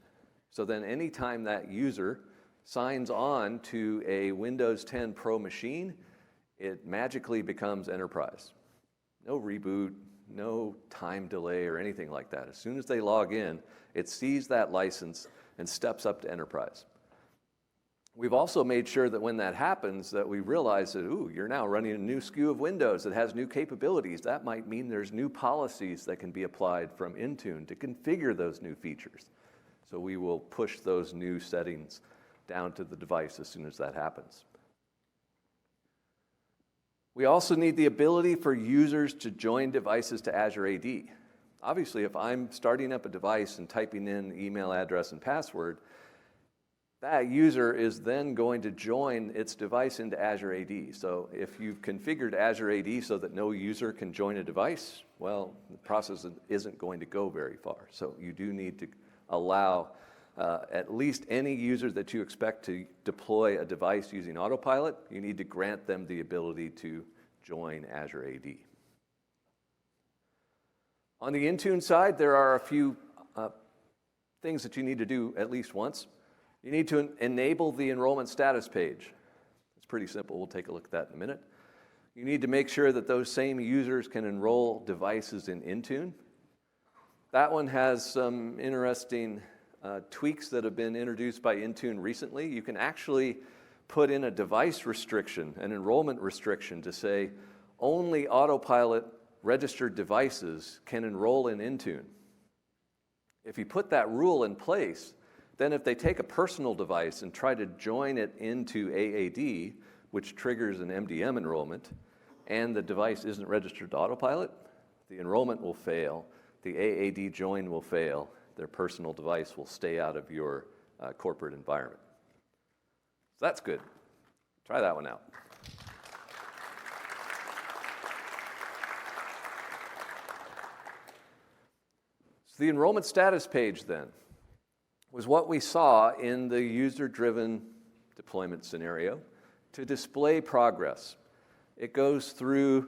So then anytime that user signs on to a Windows 10 Pro machine, it magically becomes enterprise. No reboot, no time delay or anything like that. As soon as they log in, it sees that license and steps up to enterprise. We've also made sure that when that happens, that we realize that, ooh, you're now running a new SKU of Windows that has new capabilities. That might mean there's new policies that can be applied from Intune to configure those new features. So we will push those new settings down to the device as soon as that happens. We also need the ability for users to join devices to Azure AD. Obviously, if I'm starting up a device and typing in email address and password, that user is then going to join its device into Azure AD. So if you've configured Azure AD so that no user can join a device, well, the process isn't going to go very far. So you do need to allow at least any user that you expect to deploy a device using Autopilot, you need to grant them the ability to join Azure AD. On the Intune side, there are a few things that you need to do at least once. You need to enable the enrollment status page. It's pretty simple. We'll take a look at that in a minute. You need to make sure that those same users can enroll devices in Intune. That one has some interesting tweaks that have been introduced by Intune recently. You can actually put in a device restriction, an enrollment restriction to say only Autopilot registered devices can enroll in Intune. If you put that rule in place, then if they take a personal device and try to join it into AAD, which triggers an MDM enrollment, and the device isn't registered to Autopilot, the enrollment will fail, the AAD join will fail, their personal device will stay out of your corporate environment. So that's good. Try that one out. So the enrollment status page then was what we saw in the user-driven deployment scenario to display progress. It goes through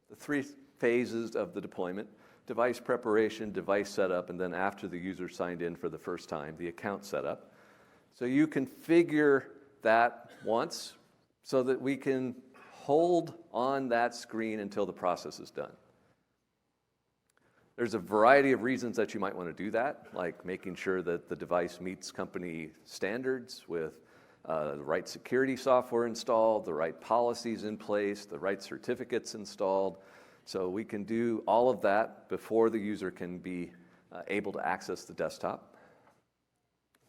the three phases of the deployment: device preparation, device setup, and then after the user signed in for the first time, the account setup. So you configure that once so that we can hold on that screen until the process is done. There's a variety of reasons that you might want to do that, like making sure that the device meets company standards with the right security software installed, the right policies in place, the right certificates installed. So we can do all of that before the user can be able to access the desktop.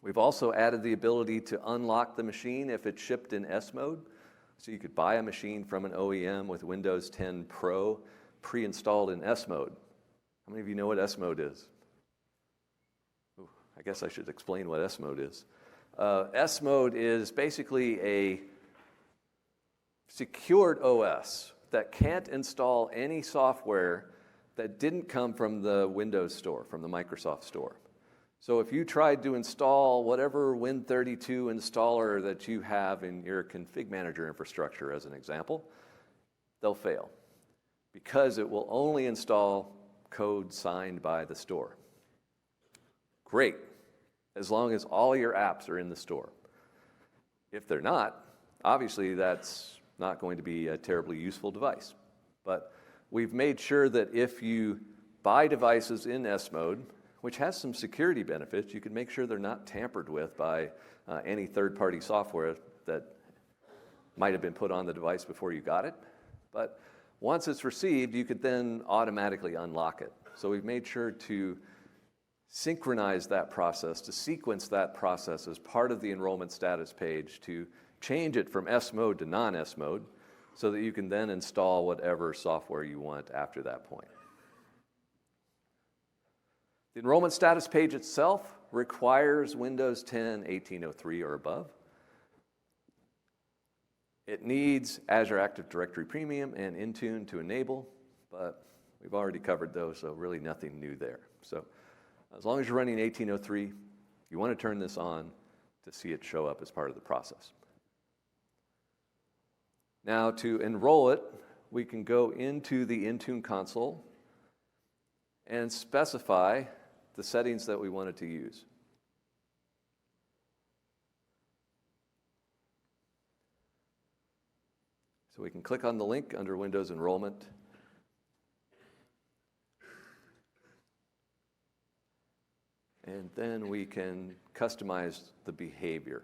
We've also added the ability to unlock the machine if it's shipped in S mode. So you could buy a machine from an OEM with Windows 10 Pro pre-installed in S mode. How many of you know what S mode is? Ooh, I guess I should explain what S mode is. S mode is basically secured OS that can't install any software that didn't come from the Windows store, from the Microsoft store. So if you tried to install whatever Win32 installer that you have in your config manager infrastructure, as an example, they'll fail because it will only install code signed by the store. Great, as long as all your apps are in the store. If they're not, obviously that's not going to be a terribly useful device. But we've made sure that if you buy devices in S mode, which has some security benefits, you can make sure they're not tampered with by any third-party software that might have been put on the device before you got it. But once it's received, you could then automatically unlock it. So we've made sure to synchronize that process, to sequence that process as part of the enrollment status page, to change it from S mode to non-S mode, so that you can then install whatever software you want after that point. The enrollment status page itself requires Windows 10 1803 or above. It needs Azure Active Directory Premium and Intune to enable, but we've already covered those, so really nothing new there. So as long as you're running 1803, you want to turn this on to see it show up as part of the process. Now, to enroll it, we can go into the Intune console and specify the settings that we want it to use. So we can click on the link under Windows Enrollment. And then we can customize the behavior.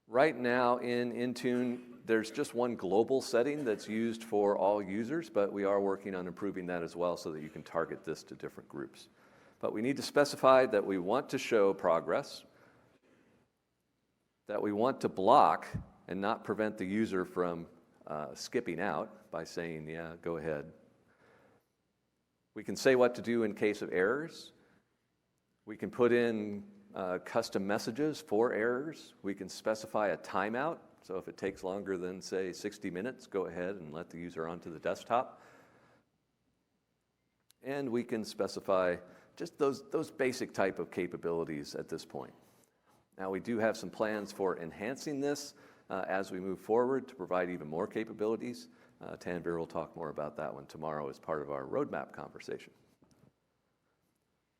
Right now in Intune, there's just one global setting that's used for all users, but we are working on improving that as well so that you can target this to different groups. But we need to specify that we want to show progress, that we want to block and not prevent the user from skipping out by saying, yeah, go ahead. We can say what to do in case of errors. We can put in custom messages for errors. We can specify a timeout. So if it takes longer than, say, 60 minutes, go ahead and let the user onto the desktop. And we can specify just those basic type of capabilities at this point. Now, we do have some plans for enhancing this as we move forward to provide even more capabilities. Tanvir will talk more about that one tomorrow as part of our roadmap conversation.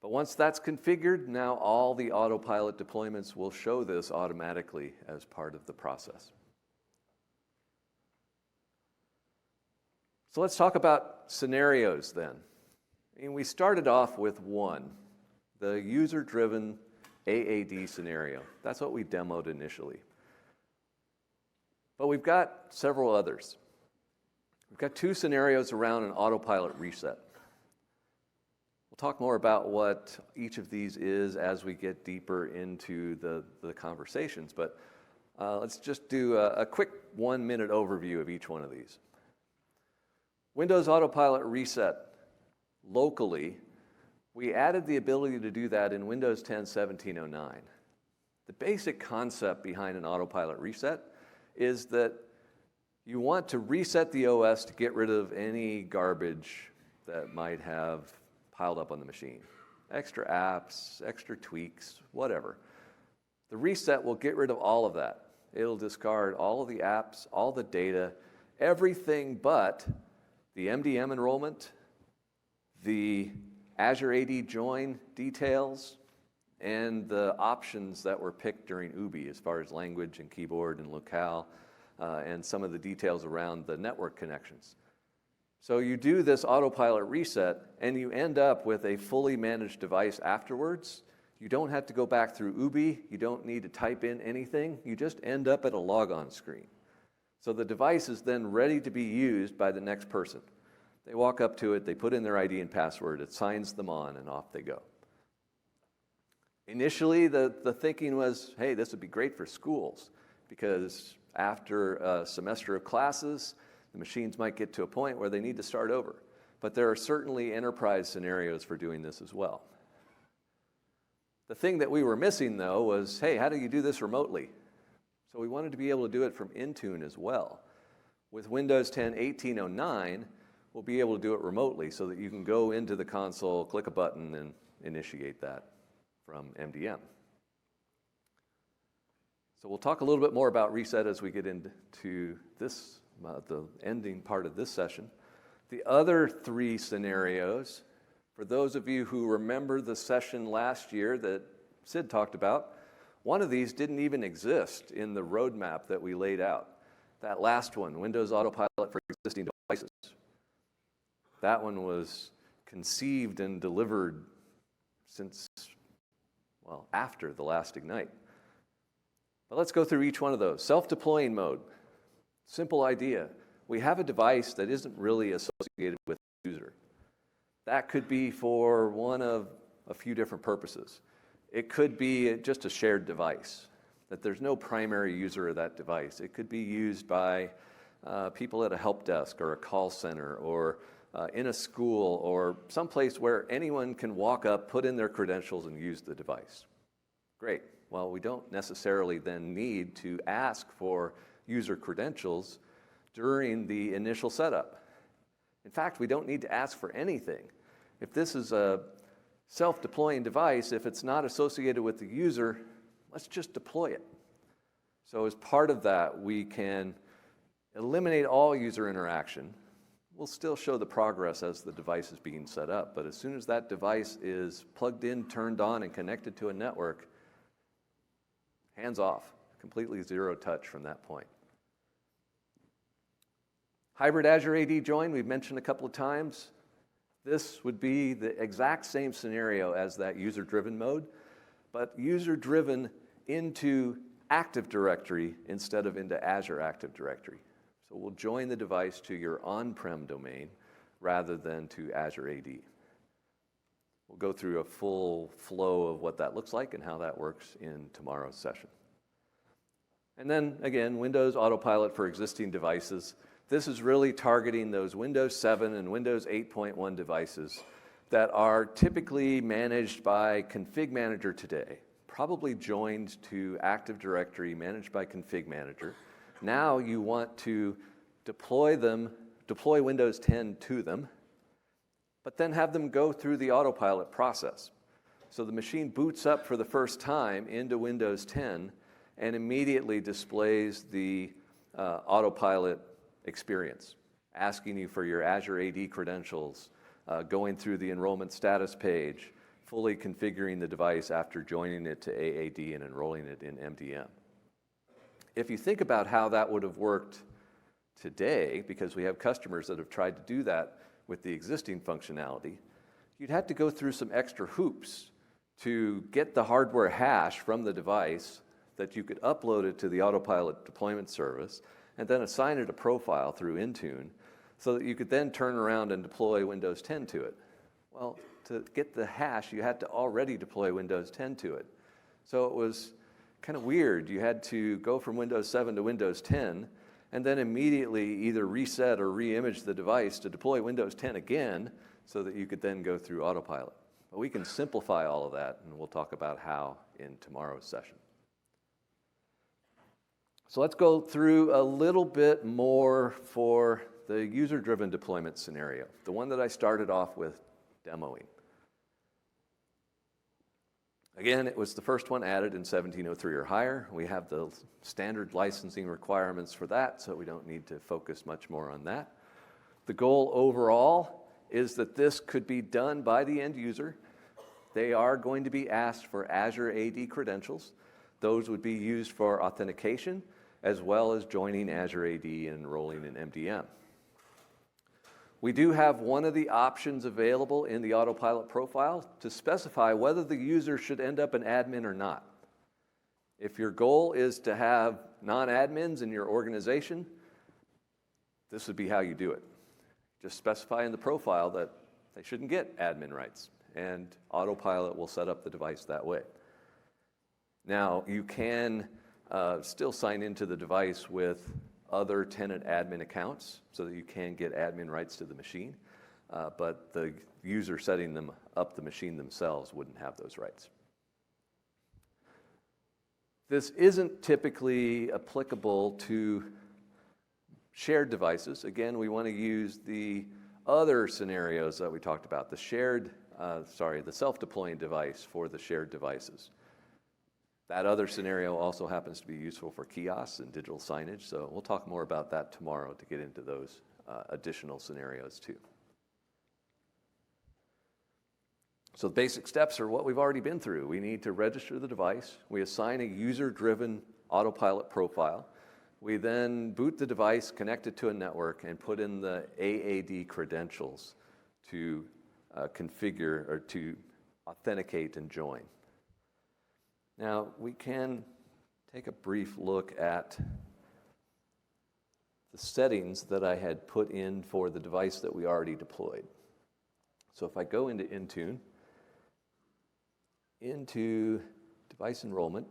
But once that's configured, now all the autopilot deployments will show this automatically as part of the process. So let's talk about scenarios then. And we started off with one, the user-driven AAD scenario. That's what we demoed initially. But we've got several others. We've got two scenarios around an autopilot reset. We'll talk more about what each of these is as we get deeper into the conversations, but let's just do a quick 1-minute overview of each one of these. Windows Autopilot Reset locally, we added the ability to do that in Windows 10 1709. The basic concept behind an autopilot reset is that you want to reset the OS to get rid of any garbage that might have piled up on the machine. Extra apps, extra tweaks, whatever. The reset will get rid of all of that. It'll discard all of the apps, all the data, everything but the MDM enrollment, the Azure AD join details, and the options that were picked during UBI as far as language and keyboard and locale, and some of the details around the network connections. So you do this autopilot reset, and you end up with a fully managed device afterwards. You don't have to go back through UBI. You don't need to type in anything. You just end up at a logon screen. So the device is then ready to be used by the next person. They walk up to it, they put in their ID and password, it signs them on, and off they go. Initially, the thinking was, hey, this would be great for schools, because after a semester of classes, the machines might get to a point where they need to start over. But there are certainly enterprise scenarios for doing this as well. The thing that we were missing, though, was, hey, how do you do this remotely? So we wanted to be able to do it from Intune as well. With Windows 10 1809, we'll be able to do it remotely so that you can go into the console, click a button, and initiate that from MDM. So we'll talk a little bit more about reset as we get into this, the ending part of this session. The other three scenarios, for those of you who remember the session last year that Sid talked about, one of these didn't even exist in the roadmap that we laid out. That last one, Windows Autopilot for existing devices. That one was conceived and delivered since, well, after the last Ignite. But let's go through each one of those. Self-deploying mode. Simple idea. We have a device that isn't really associated with the user. That could be for one of a few different purposes. It could be just a shared device, that there's no primary user of that device. It could be used by people at a help desk or a call center or in a school or someplace where anyone can walk up, put in their credentials, and use the device. Great. Well, we don't necessarily then need to ask for user credentials during the initial setup. In fact, we don't need to ask for anything. If this is a self-deploying device, if it's not associated with the user, let's just deploy it. So as part of that, we can eliminate all user interaction. We'll still show the progress as the device is being set up, but as soon as that device is plugged in, turned on, and connected to a network, hands off, completely zero touch from that point. Hybrid Azure AD join, we've mentioned a couple of times. This would be the exact same scenario as that user-driven mode, but user-driven into Active Directory instead of into Azure Active Directory. So we'll join the device to your on-prem domain rather than to Azure AD. We'll go through a full flow of what that looks like and how that works in tomorrow's session. And then, again, Windows Autopilot for existing devices. This is really targeting those Windows 7 and Windows 8.1 devices that are typically managed by Config Manager today, probably joined to Active Directory, managed by Config Manager. Now you want to deploy Windows 10 to them, but then have them go through the autopilot process. So the machine boots up for the first time into Windows 10 and immediately displays the autopilot experience, asking you for your Azure AD credentials, going through the enrollment status page, fully configuring the device after joining it to AAD and enrolling it in MDM. If you think about how that would have worked today, because we have customers that have tried to do that with the existing functionality, you'd have to go through some extra hoops to get the hardware hash from the device that you could upload it to the autopilot deployment service and then assign it a profile through Intune so that you could then turn around and deploy Windows 10 to it. Well, to get the hash, you had to already deploy Windows 10 to it. So it was kind of weird. You had to go from Windows 7 to Windows 10 and then immediately either reset or re-image the device to deploy Windows 10 again so that you could then go through autopilot. But we can simplify all of that, and we'll talk about how in tomorrow's session. So let's go through a little bit more for the user-driven deployment scenario, the one that I started off with demoing. Again, it was the first one added in 1703 or higher. We have the standard licensing requirements for that, so we don't need to focus much more on that. The goal overall is that this could be done by the end user. They are going to be asked for Azure AD credentials. Those would be used for authentication, as well as joining Azure AD and enrolling in MDM. We do have one of the options available in the autopilot profile to specify whether the user should end up an admin or not. If your goal is to have non-admins in your organization, this would be how you do it. Just specify in the profile that they shouldn't get admin rights, and autopilot will set up the device that way. Now, you can still sign into the device with other tenant admin accounts so that you can get admin rights to the machine, but the user setting them up the machine themselves wouldn't have those rights. This isn't typically applicable to shared devices. Again, we want to use the other scenarios that we talked about, the self-deploying device for the shared devices. That other scenario also happens to be useful for kiosks and digital signage, so we'll talk more about that tomorrow to get into those additional scenarios too. So the basic steps are what we've already been through. We need to register the device. We assign a user-driven autopilot profile. We then boot the device, connect it to a network, and put in the AAD credentials to configure or to authenticate and join. Now, we can take a brief look at the settings that I had put in for the device that we already deployed. So if I go into Intune, into device enrollment,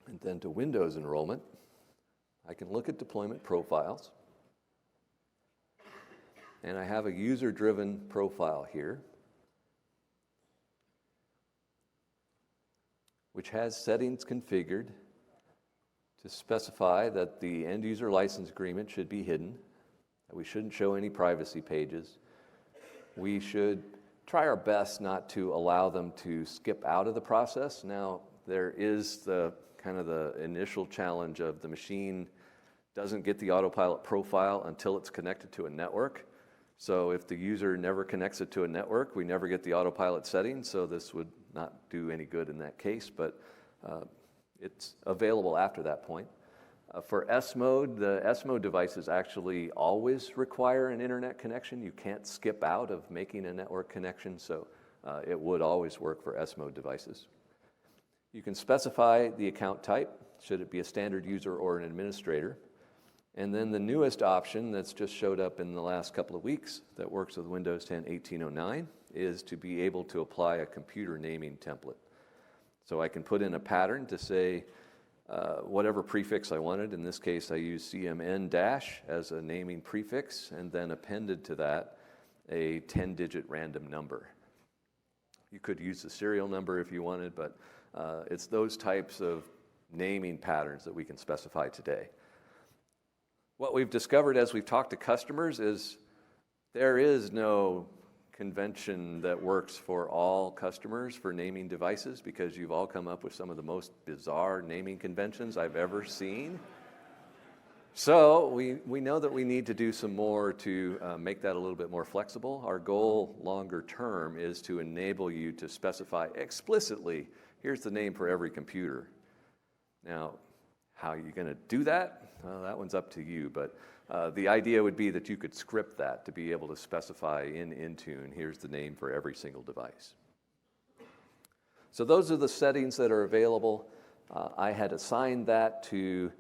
and then to Windows enrollment, I can look at deployment profiles. And I have a user-driven profile here, which has settings configured to specify that the end-user license agreement should be hidden, that we shouldn't show any privacy pages. We should try our best not to allow them to skip out of the process. Now, there is the kind of the initial challenge of the machine doesn't get the autopilot profile until it's connected to a network. So if the user never connects it to a network, we never get the autopilot setting, so this would not do any good in that case, but it's available after that point. For S mode, the S mode devices actually always require an internet connection. You can't skip out of making a network connection, so it would always work for S mode devices. You can specify the account type, should it be a standard user or an administrator. And then the newest option that's just showed up in the last couple of weeks that works with Windows 10 1809 is to be able to apply a computer naming template. So I can put in a pattern to say whatever prefix I wanted. In this case, I use CMN- as a naming prefix, and then appended to that a 10-digit random number. You could use the serial number if you wanted, but it's those types of naming patterns that we can specify today. What we've discovered as we've talked to customers is there is no convention that works for all customers for naming devices, because you've all come up with some of the most bizarre naming conventions I've ever seen. So we know that we need to do some more to make that a little bit more flexible. Our goal longer term is to enable you to specify explicitly, here's the name for every computer. Now, how are you going to do that? Well, that one's up to you, but the idea would be that you could script that to be able to specify in Intune, here's the name for every single device. So those are the settings that are available. I had assigned that to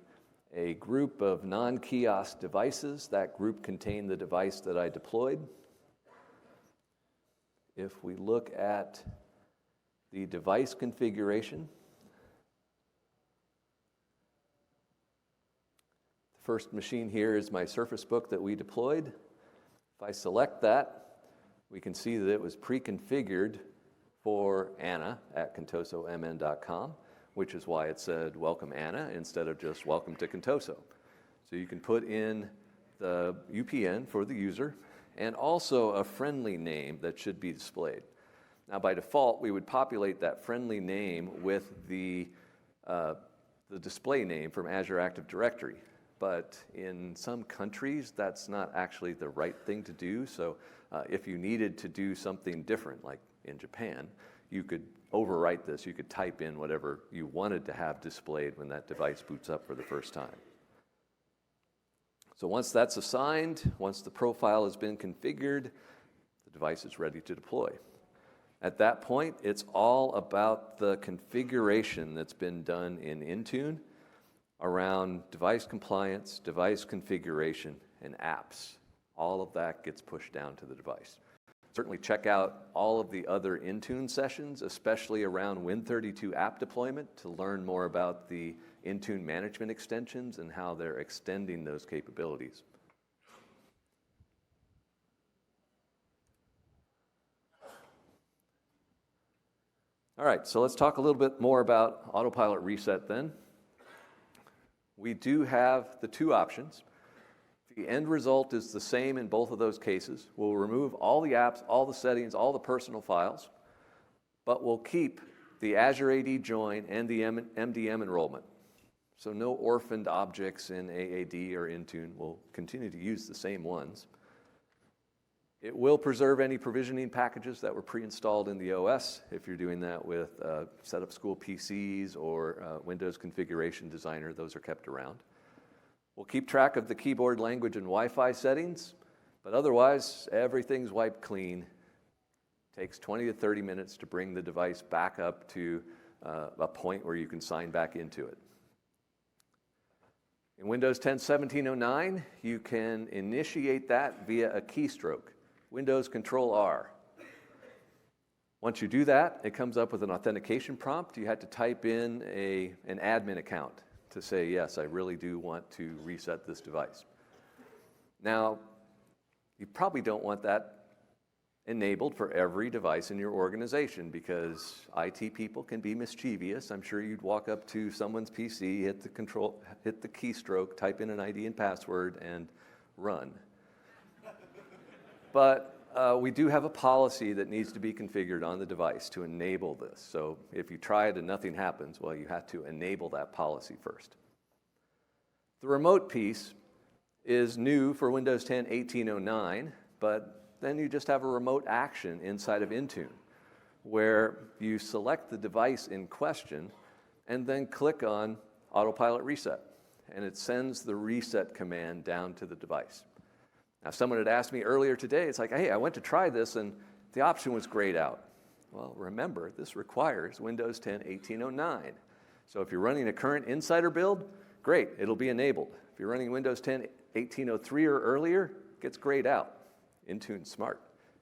a group of non-kiosk devices. That group contained the device that I deployed. If we look at the device configuration, first machine here is my Surface Book that we deployed. If I select that, we can see that it was pre-configured for Anna at contosomn.com, which is why it said welcome Anna instead of just welcome to Contoso. So you can put in the UPN for the user and also a friendly name that should be displayed. Now by default, we would populate that friendly name with the display name from Azure Active Directory. But in some countries, that's not actually the right thing to do. So if you needed to do something different, like in Japan, you could overwrite this. You could type in whatever you wanted to have displayed when that device boots up for the first time. So once that's assigned, once the profile has been configured, the device is ready to deploy. At that point, it's all about the configuration that's been done in Intune around device compliance, device configuration, and apps. All of that gets pushed down to the device. Certainly check out all of the other Intune sessions, especially around Win32 app deployment, to learn more about the Intune management extensions and how they're extending those capabilities. All right, so let's talk a little bit more about Autopilot Reset then. We do have the two options. The end result is the same in both of those cases. We'll remove all the apps, all the settings, all the personal files, but we'll keep the Azure AD join and the MDM enrollment. So no orphaned objects in AAD or Intune. We'll continue to use the same ones. It will preserve any provisioning packages that were pre-installed in the OS if you're doing that with setup school PCs or Windows Configuration Designer. Those are kept around. We'll keep track of the keyboard language and Wi-Fi settings, but otherwise everything's wiped clean. Takes 20 to 30 minutes to bring the device back up to a point where you can sign back into it. In Windows 10 1709, you can initiate that via a keystroke. Windows Control-R. Once you do that, it comes up with an authentication prompt. You had to type in an admin account to say, yes, I really do want to reset this device. Now, you probably don't want that enabled for every device in your organization because IT people can be mischievous. I'm sure you'd walk up to someone's PC, hit the keystroke, type in an ID and password, and run. But we do have a policy that needs to be configured on the device to enable this. So if you try it and nothing happens, well, you have to enable that policy first. The remote piece is new for Windows 10 1809, but then you just have a remote action inside of Intune where you select the device in question and then click on Autopilot Reset, and it sends the reset command down to the device. Now, someone had asked me earlier today, it's like, hey, I went to try this and the option was grayed out. Well, remember, this requires Windows 10 1809. So if you're running a current Insider build, great, it'll be enabled. If you're running Windows 10 1803 or earlier, it gets grayed out. Intune's smart.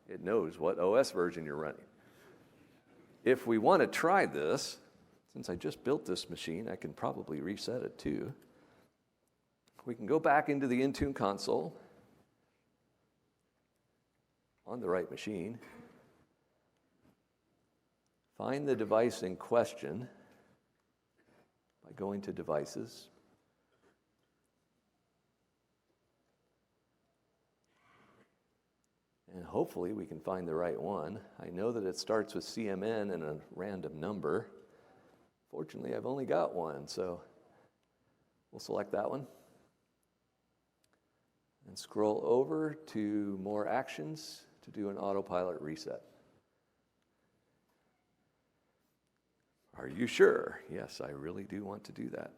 It knows what OS version you're running. If we want to try this, since I just built this machine, I can probably reset it too. We can go back into the Intune console on the right machine, find the device in question by going to Devices, and hopefully we can find the right one. I know that it starts with CMN and a random number. Fortunately, I've only got one, so we'll select that one. And scroll over to More Actions to do an Autopilot Reset. Are you sure? Yes, I really do want to do that.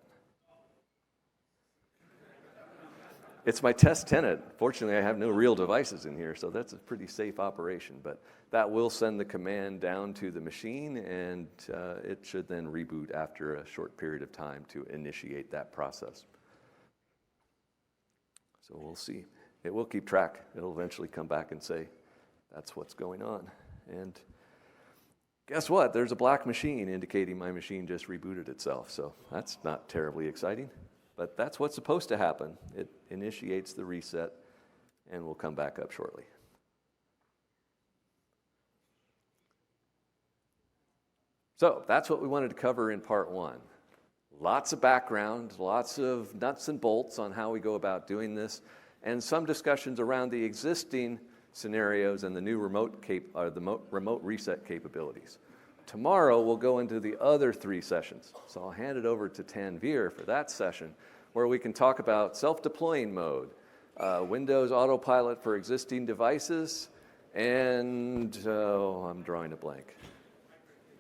It's my test tenant. Fortunately, I have no real devices in here, so that's a pretty safe operation. But that will send the command down to the machine, and it should then reboot after a short period of time to initiate that process. So we'll see. It will keep track. It'll eventually come back and say, that's what's going on. And guess what? There's a black machine indicating my machine just rebooted itself. So that's not terribly exciting, but that's what's supposed to happen. It initiates the reset and will come back up shortly. So that's what we wanted to cover in part one. Lots of background, lots of nuts and bolts on how we go about doing this, and some discussions around the existing scenarios and the new remote reset capabilities. Tomorrow we'll go into the other three sessions. So I'll hand it over to Tanveer for that session, where we can talk about self-deploying mode, Windows Autopilot for existing devices, and I'm drawing a blank.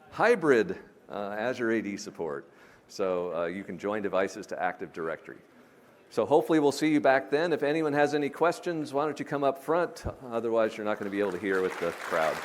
Hybrid Azure AD support. So you can join devices to Active Directory. So hopefully we'll see you back then. If anyone has any questions, why don't you come up front? Otherwise, you're not going to be able to hear with the crowd.